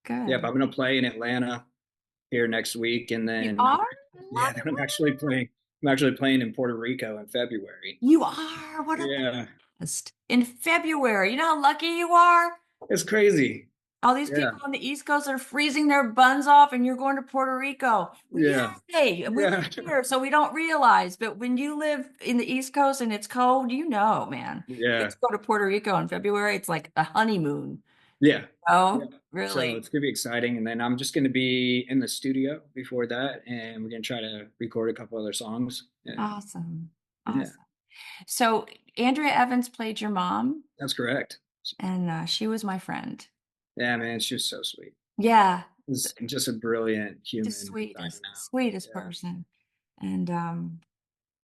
Good. I'm going to play in Atlanta here next week. And You then are? I yeah, love then it. I'm actually playing in Puerto Rico in February. You are? What a Yeah. blast. In February. You know how lucky you are? It's crazy. All these Yeah. people on the East Coast are freezing their buns off, and you're going to Puerto Rico. Yeah. Yay! We live Yeah. here, so we don't realize. But when you live in the East Coast and it's cold, man. You get Yeah. to go to Puerto Rico in February. It's like a honeymoon. Yeah. Yeah. Oh, So really? it's gonna be exciting. And then I'm just gonna be in the studio before that, and we're gonna try to record a couple other songs. And Awesome. yeah, Awesome. So Andrea Evans played your mom, that's correct. and she was my friend. Yeah, man, she's so sweet. Yeah, She's just a brilliant the human inside sweetest, and out. sweetest Yeah. person. And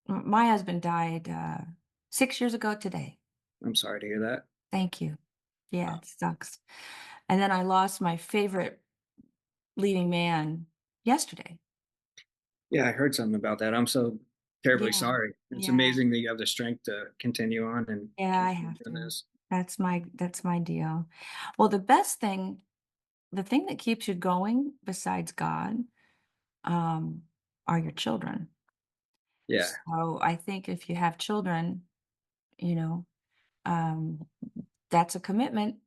my husband died 6 years ago today. I'm sorry to hear that. Thank you. Yeah, Uh, it sucks. And then I lost my favorite leading man yesterday. yeah, I heard something about that. I'm so terribly Yeah, sorry. It's yeah, amazing that you have the strength to continue on and yeah. I continue have doing to. this. That's my deal. Well, the thing that keeps you going besides God, um, are your children. Yeah, So I think if you have children, you know, um, that's a commitment.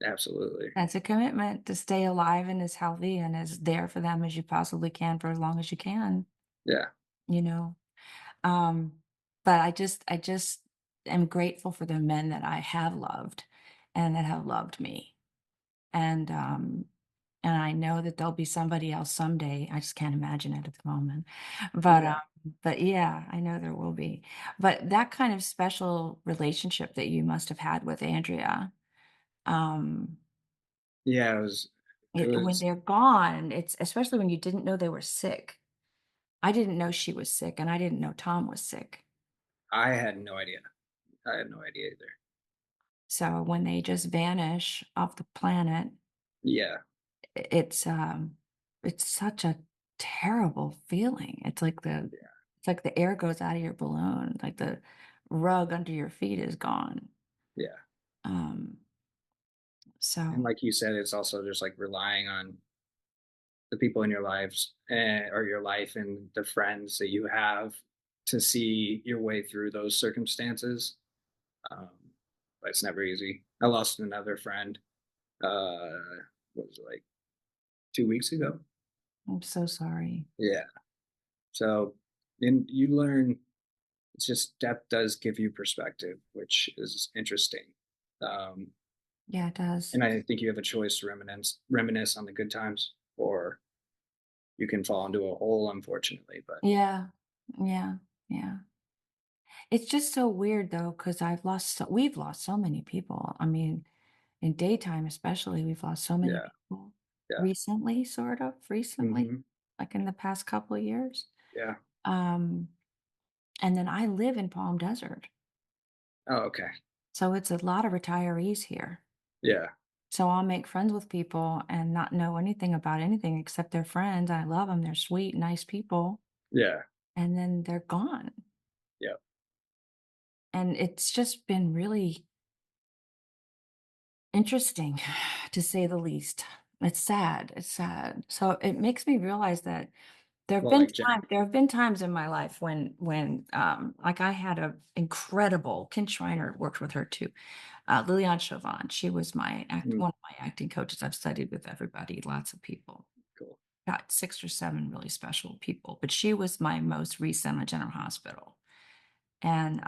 absolutely. That's a commitment to stay alive and as healthy and as there for them as you possibly can for as long as you can, Yeah, you know. Um, but I just am grateful for the men that I have loved and that have loved me. And and I know that there'll be somebody else someday. I just can't imagine it at the moment. But yeah, but yeah, I know there will be. But that kind of special relationship that you must have had with Andrea, um, yeah. It was. It when was. they're gone, it's especially when you didn't know they were sick. I didn't know she was sick, and I didn't know Tom was sick. I had no idea. I had no idea either. So when they just vanish off the planet, Yeah, I it's such a terrible feeling. It's like the air goes out of your balloon, like the rug under your feet is gone. yeah. Um, And so like you said, it's also just like relying on the people in your lives, or your life, and the friends that you have to see your way through those circumstances. Um, but it's never easy. I lost another friend. What was it, like 2 weeks ago? I'm so sorry. Yeah. So, and you learn. It's just death does give you perspective, which is interesting. Um, Yeah, it does. and I think you have a choice to reminisce on the good times, or you can fall into a hole, unfortunately. But Yeah. Yeah. Yeah. It's just so weird though, because we've lost so many people. I mean, in daytime especially, we've lost so many yeah, people yeah, recently, sort of recently, hmm, like in the past couple of years. yeah, Um, and then I live in Palm Desert. Oh, okay. So it's a lot of retirees here. Yeah. So I'll make friends with people and not know anything about anything except their friends. I love them. They're sweet, nice people. Yeah. And then they're gone. Yeah. And it's just been really interesting, to say the least. It's sad. It's sad. So it makes me realize that Well, like Jack. there have been times in my life like I had a incredible Ken Schreiner worked with her too. Liliane Chauvin. She was Mhm. one of my acting coaches. I've studied with everybody, lots of people. Cool. Got 6 or 7 really special people, but she was my most recent at General Hospital. And,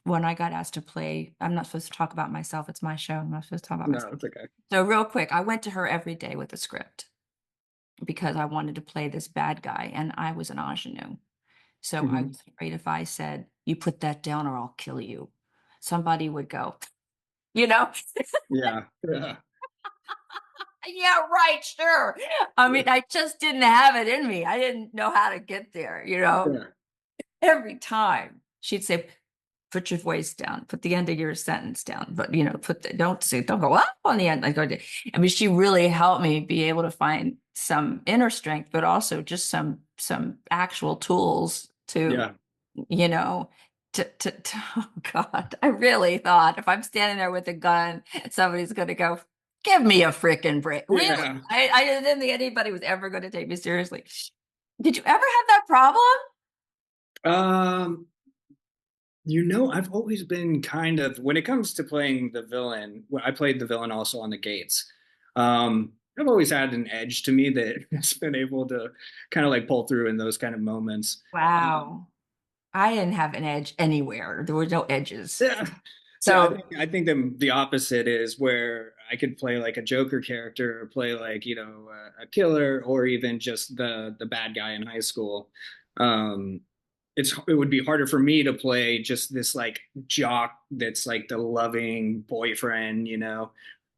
when I got asked to play, I'm not supposed to talk about myself, it's my show, I'm not supposed to talk about No, myself. it's okay. So real quick, I went to her every day with a script because I wanted to play this bad guy, and I was an ingenue. So I Hmm. was afraid if I said, "You put that down or I'll kill you," somebody would go, you know? Yeah. Yeah. Yeah, right, sure. I mean, I just didn't have it in me. I didn't know how to get there, you know? Yeah. Every time she'd say, "Put your voice down, put the end of your sentence down, but don't go up on the end." I mean, she really helped me be able to find some inner strength, but also just some actual tools to, Yeah. you know, oh God, I really thought if I'm standing there with a gun, somebody's gonna go, "Give me a freaking break." Really? Yeah. I didn't think anybody was ever going to take me seriously. Did you ever have that problem? Um, I've always been kind of when it comes to playing the villain, well, I played the villain also on the Gates. I've always had an edge to me that has been able to kind of like pull through in those kind of moments. Wow. I didn't have an edge anywhere. There were no edges. Yeah. See, So, I think the opposite is where I could play like a Joker character, or play like a killer, or even just the bad guy in high school. Um, it would be harder for me to play just this like jock that's like the loving boyfriend.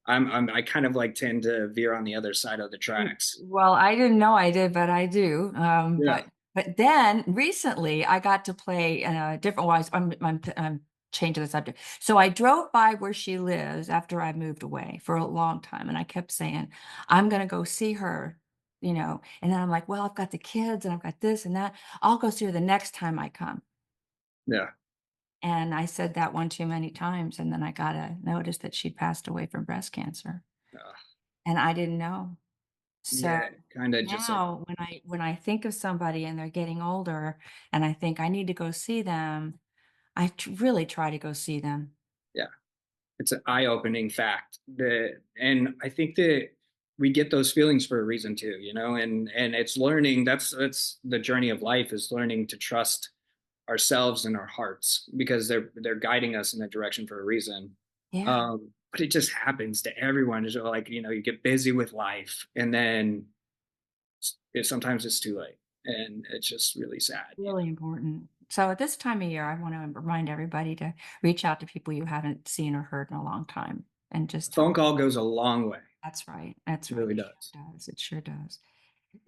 I kind of like tend to veer on the other side of the tracks. well, I didn't know I did, but I do. Yeah, But then recently I got to play in a different wise. I'm changing the subject. So I drove by where she lives after I moved away for a long time, and I kept saying, "I'm going to go see her." And then I'm like, well, I've got the kids and I've got this and that. I'll go see her the next time I come. yeah, And I said that one too many times, and then I got a notice that she'd passed away from breast cancer, uh, and I didn't know. So yeah. Kind of just like now when I think of somebody and they're getting older and I think I need to go see them, really try to go see them. yeah. It's an eye-opening fact and I think that we get those feelings for a reason too, and it's learning. That's the journey of life, is learning to trust ourselves and our hearts, because they're guiding us in that direction for a reason. Yeah, But it just happens to everyone. It's like, you get busy with life, and then sometimes it's too late, and it's just really sad. really important. So at this time of year, I want to remind everybody to reach out to people you haven't seen or heard in a long time and A just phone tell. call goes a long way. That's right. That's It right. really It does. sure does. It sure does.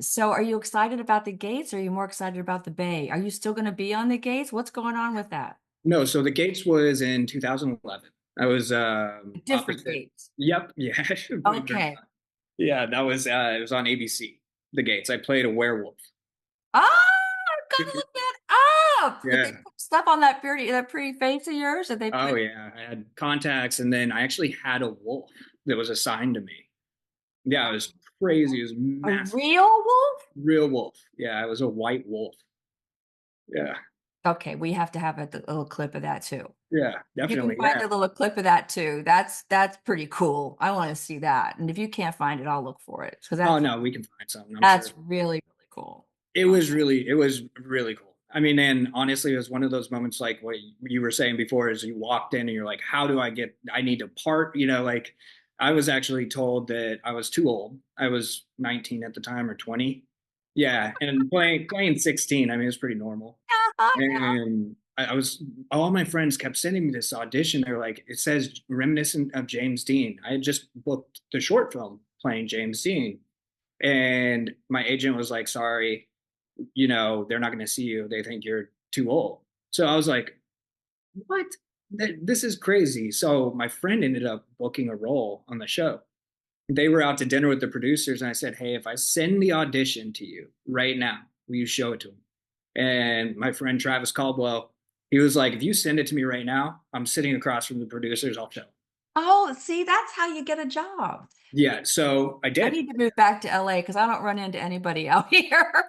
So are you excited about the gates? Or are you more excited about the Bay? Are you still going to be on the gates? What's going on with that? No, so the Gates was in 2011. I was Different opposite. gates. Yep, yeah, believe it or Okay. not. Yeah, that was it was on ABC. The Gates. I played a werewolf. Oh, gotta look that up. Did they Yeah. put stuff on that pretty face of yours? Did they Oh put yeah, I had contacts, and then I actually had a wolf that was assigned to me. Yeah, it was crazy. It was a massive, real wolf? real wolf. Yeah, it was a white wolf. Yeah, Okay, we have to have a little clip of that too. yeah, You can definitely. find Yeah. a little clip of that too. That's pretty cool. I want to see that. And if you can't find it, I'll look for it because Oh that's no, we can find something. I'm that's sure. really, really cool. It was really cool. I mean, and honestly, it was one of those moments like what you were saying before, is you walked in and you're like, how do I need to part, like I was actually told that I was too old. I was 19 at the time, or 20. Yeah. And playing 16, I mean, it's pretty normal. Yeah. And all my friends kept sending me this audition. They're like, it says reminiscent of James Dean. I had just booked the short film playing James Dean. And my agent was like, sorry, they're not going to see you. They think you're too old. So I was like, what? this is crazy. So my friend ended up booking a role on the show. They were out to dinner with the producers, and I said, "Hey, if I send the audition to you right now, will you show it to them?" And my friend Travis Caldwell, he was like, "If you send it to me right now, I'm sitting across from the producers. I'll show." Oh, see, that's how you get a job. Yeah, so I I did. need to move back to LA because I don't run into anybody out here.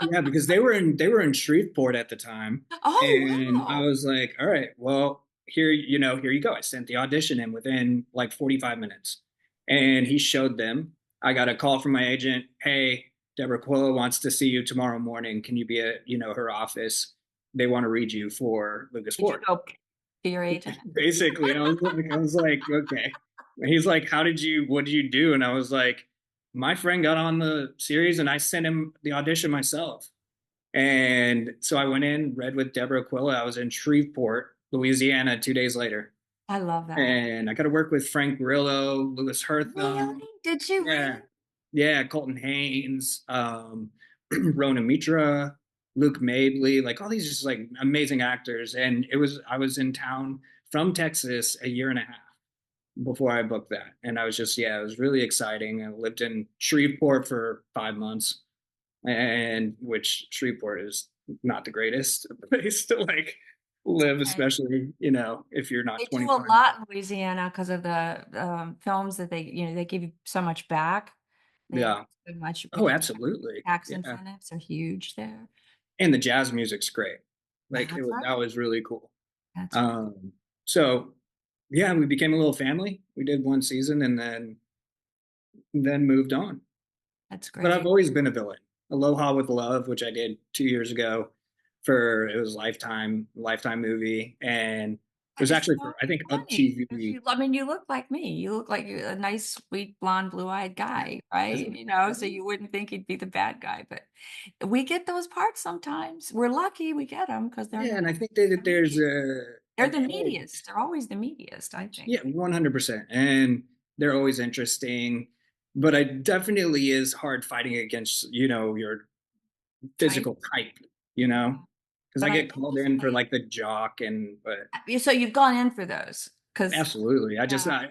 Yeah, because they were in Shreveport at the time, Oh, and I wow. was like, "All right, well, here you go." I sent the audition in within like 45 minutes, and he showed them. I got a call from my agent. Hey, Deborah Quilla wants to see you tomorrow morning. Can you be at her office? They want to read you for Lukas Did you Ford. go to your agent? Basically, I was like, okay. He's like, what did you do? And I was like, my friend got on the series, and I sent him the audition myself. And so I went in, read with Deborah Aquila. I was in Shreveport, Louisiana, 2 days later. I love that. And I got to work with Frank Grillo, Louis Really? Hertham. Did you Yeah. really? Yeah. Colton Haynes, Rona Mitra, Luke Mabley, like all these just like amazing actors. And I was in town from Texas a year and a half before I booked that. And I was just, yeah, it was really exciting. I lived in Shreveport for 5 months, and which Shreveport is not the greatest place to like live, Okay. especially if you're not They do a 25. lot in Louisiana because of the films that they give you so much back. They invest Yeah. so much, Oh, the absolutely. tax Yeah. incentives are huge there. And the jazz music's great. Like That's that right. was really cool. That's right. So yeah, we became a little family. We did one season and then moved on. That's But I've great. always been a villain. Aloha with Love, which I did 2 years ago for it was Lifetime movie, and it That was is actually so for I think Up funny. 'Cause TV. I mean, you look like me. You look like you're a nice, sweet, blonde, blue-eyed guy, right? So you wouldn't think he'd be the bad guy, but we get those parts sometimes. We're lucky we get them because Yeah, and I think that they're there's media. a They're an the edge. meatiest. They're always the meatiest, I think. Yeah, 100%. And they're always interesting, but it definitely is hard fighting against your Type. physical type, you know, because I But I get will called in for say, like the jock, but so you've gone in for those because absolutely. I just yeah,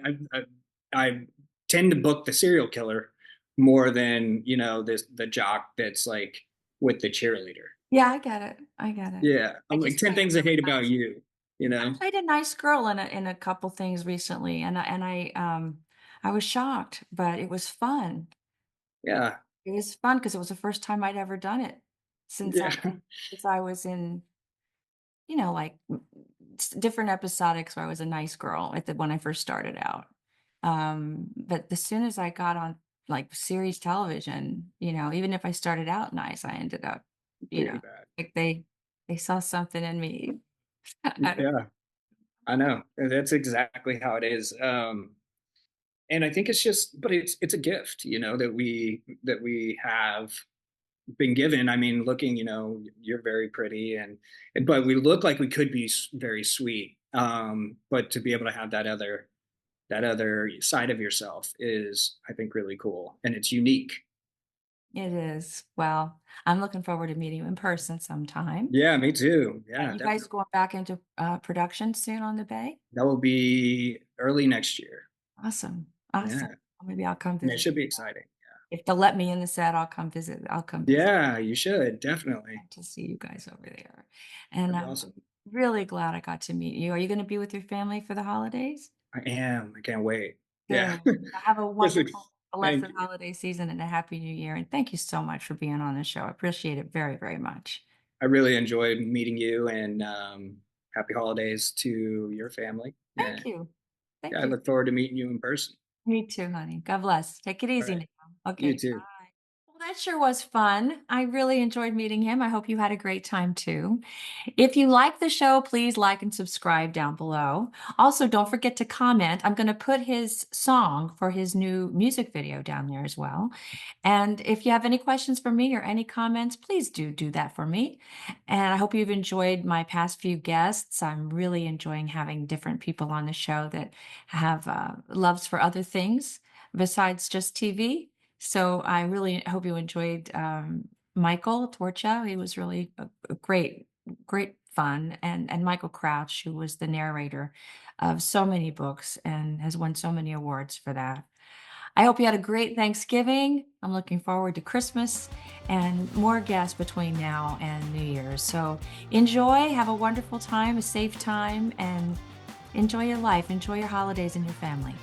I tend to book the serial killer more than this the jock that's like with the cheerleader. yeah, I get it. I get it. Yeah, I I'm like just 10 played a things I really hate about nice. you. You I know? played a nice girl in a couple things recently, I was shocked, but it was fun. Yeah, It was fun because it was the first time I'd ever done it since yeah, I was in, like different episodics where I was a nice girl when I first started out. But as soon as I got on like series television, even if I started out nice, I ended up, you pretty know, bad. like they saw something in me. I don't Yeah, I know. That's exactly how it is. And I think it's just, but it's a gift, that we have been given. I mean, looking, you're very pretty, but we look like we could be very sweet. But to be able to have that other side of yourself is, I think, really cool, and it's unique. It is. Well, I'm looking forward to meeting you in person sometime. Yeah, me too. Yeah, You guys definitely. going back into production soon on the Bay? That will be early next year. Awesome. Awesome. Yeah, Maybe I'll come and it visit. should be exciting. If they'll let me in the set, I'll come visit. I'll come visit Yeah, you should definitely. to see you guys over there. And That'd be I'm awesome. really glad I got to meet you. Are you going to be with your family for the holidays? I am. I can't wait. Yeah. Good. Have a Yes, wonderful, blessed thank you. holiday season and a happy new year. And thank you so much for being on the show. I appreciate it very, very much. I really enjoyed meeting you, and happy holidays to your family. Thank And you. yeah, Thank I you. look forward to meeting you in person. Me too, honey. God bless. Take it All easy right. now. You Okay. too. Well, that sure was fun. I really enjoyed meeting him. I hope you had a great time too. If you like the show, please like and subscribe down below. Also, don't forget to comment. I'm going to put his song for his new music video down there as well. And if you have any questions for me or any comments, please do that for me. And I hope you've enjoyed my past few guests. I'm really enjoying having different people on the show that have loves for other things besides just TV. So I really hope you enjoyed Michael Torcha. He was really a great fun. And Michael Crouch, who was the narrator of so many books and has won so many awards for that. I hope you had a great Thanksgiving. I'm looking forward to Christmas and more guests between now and New Year's. So enjoy, have a wonderful time, a safe time, and enjoy your life. Enjoy your holidays and your family.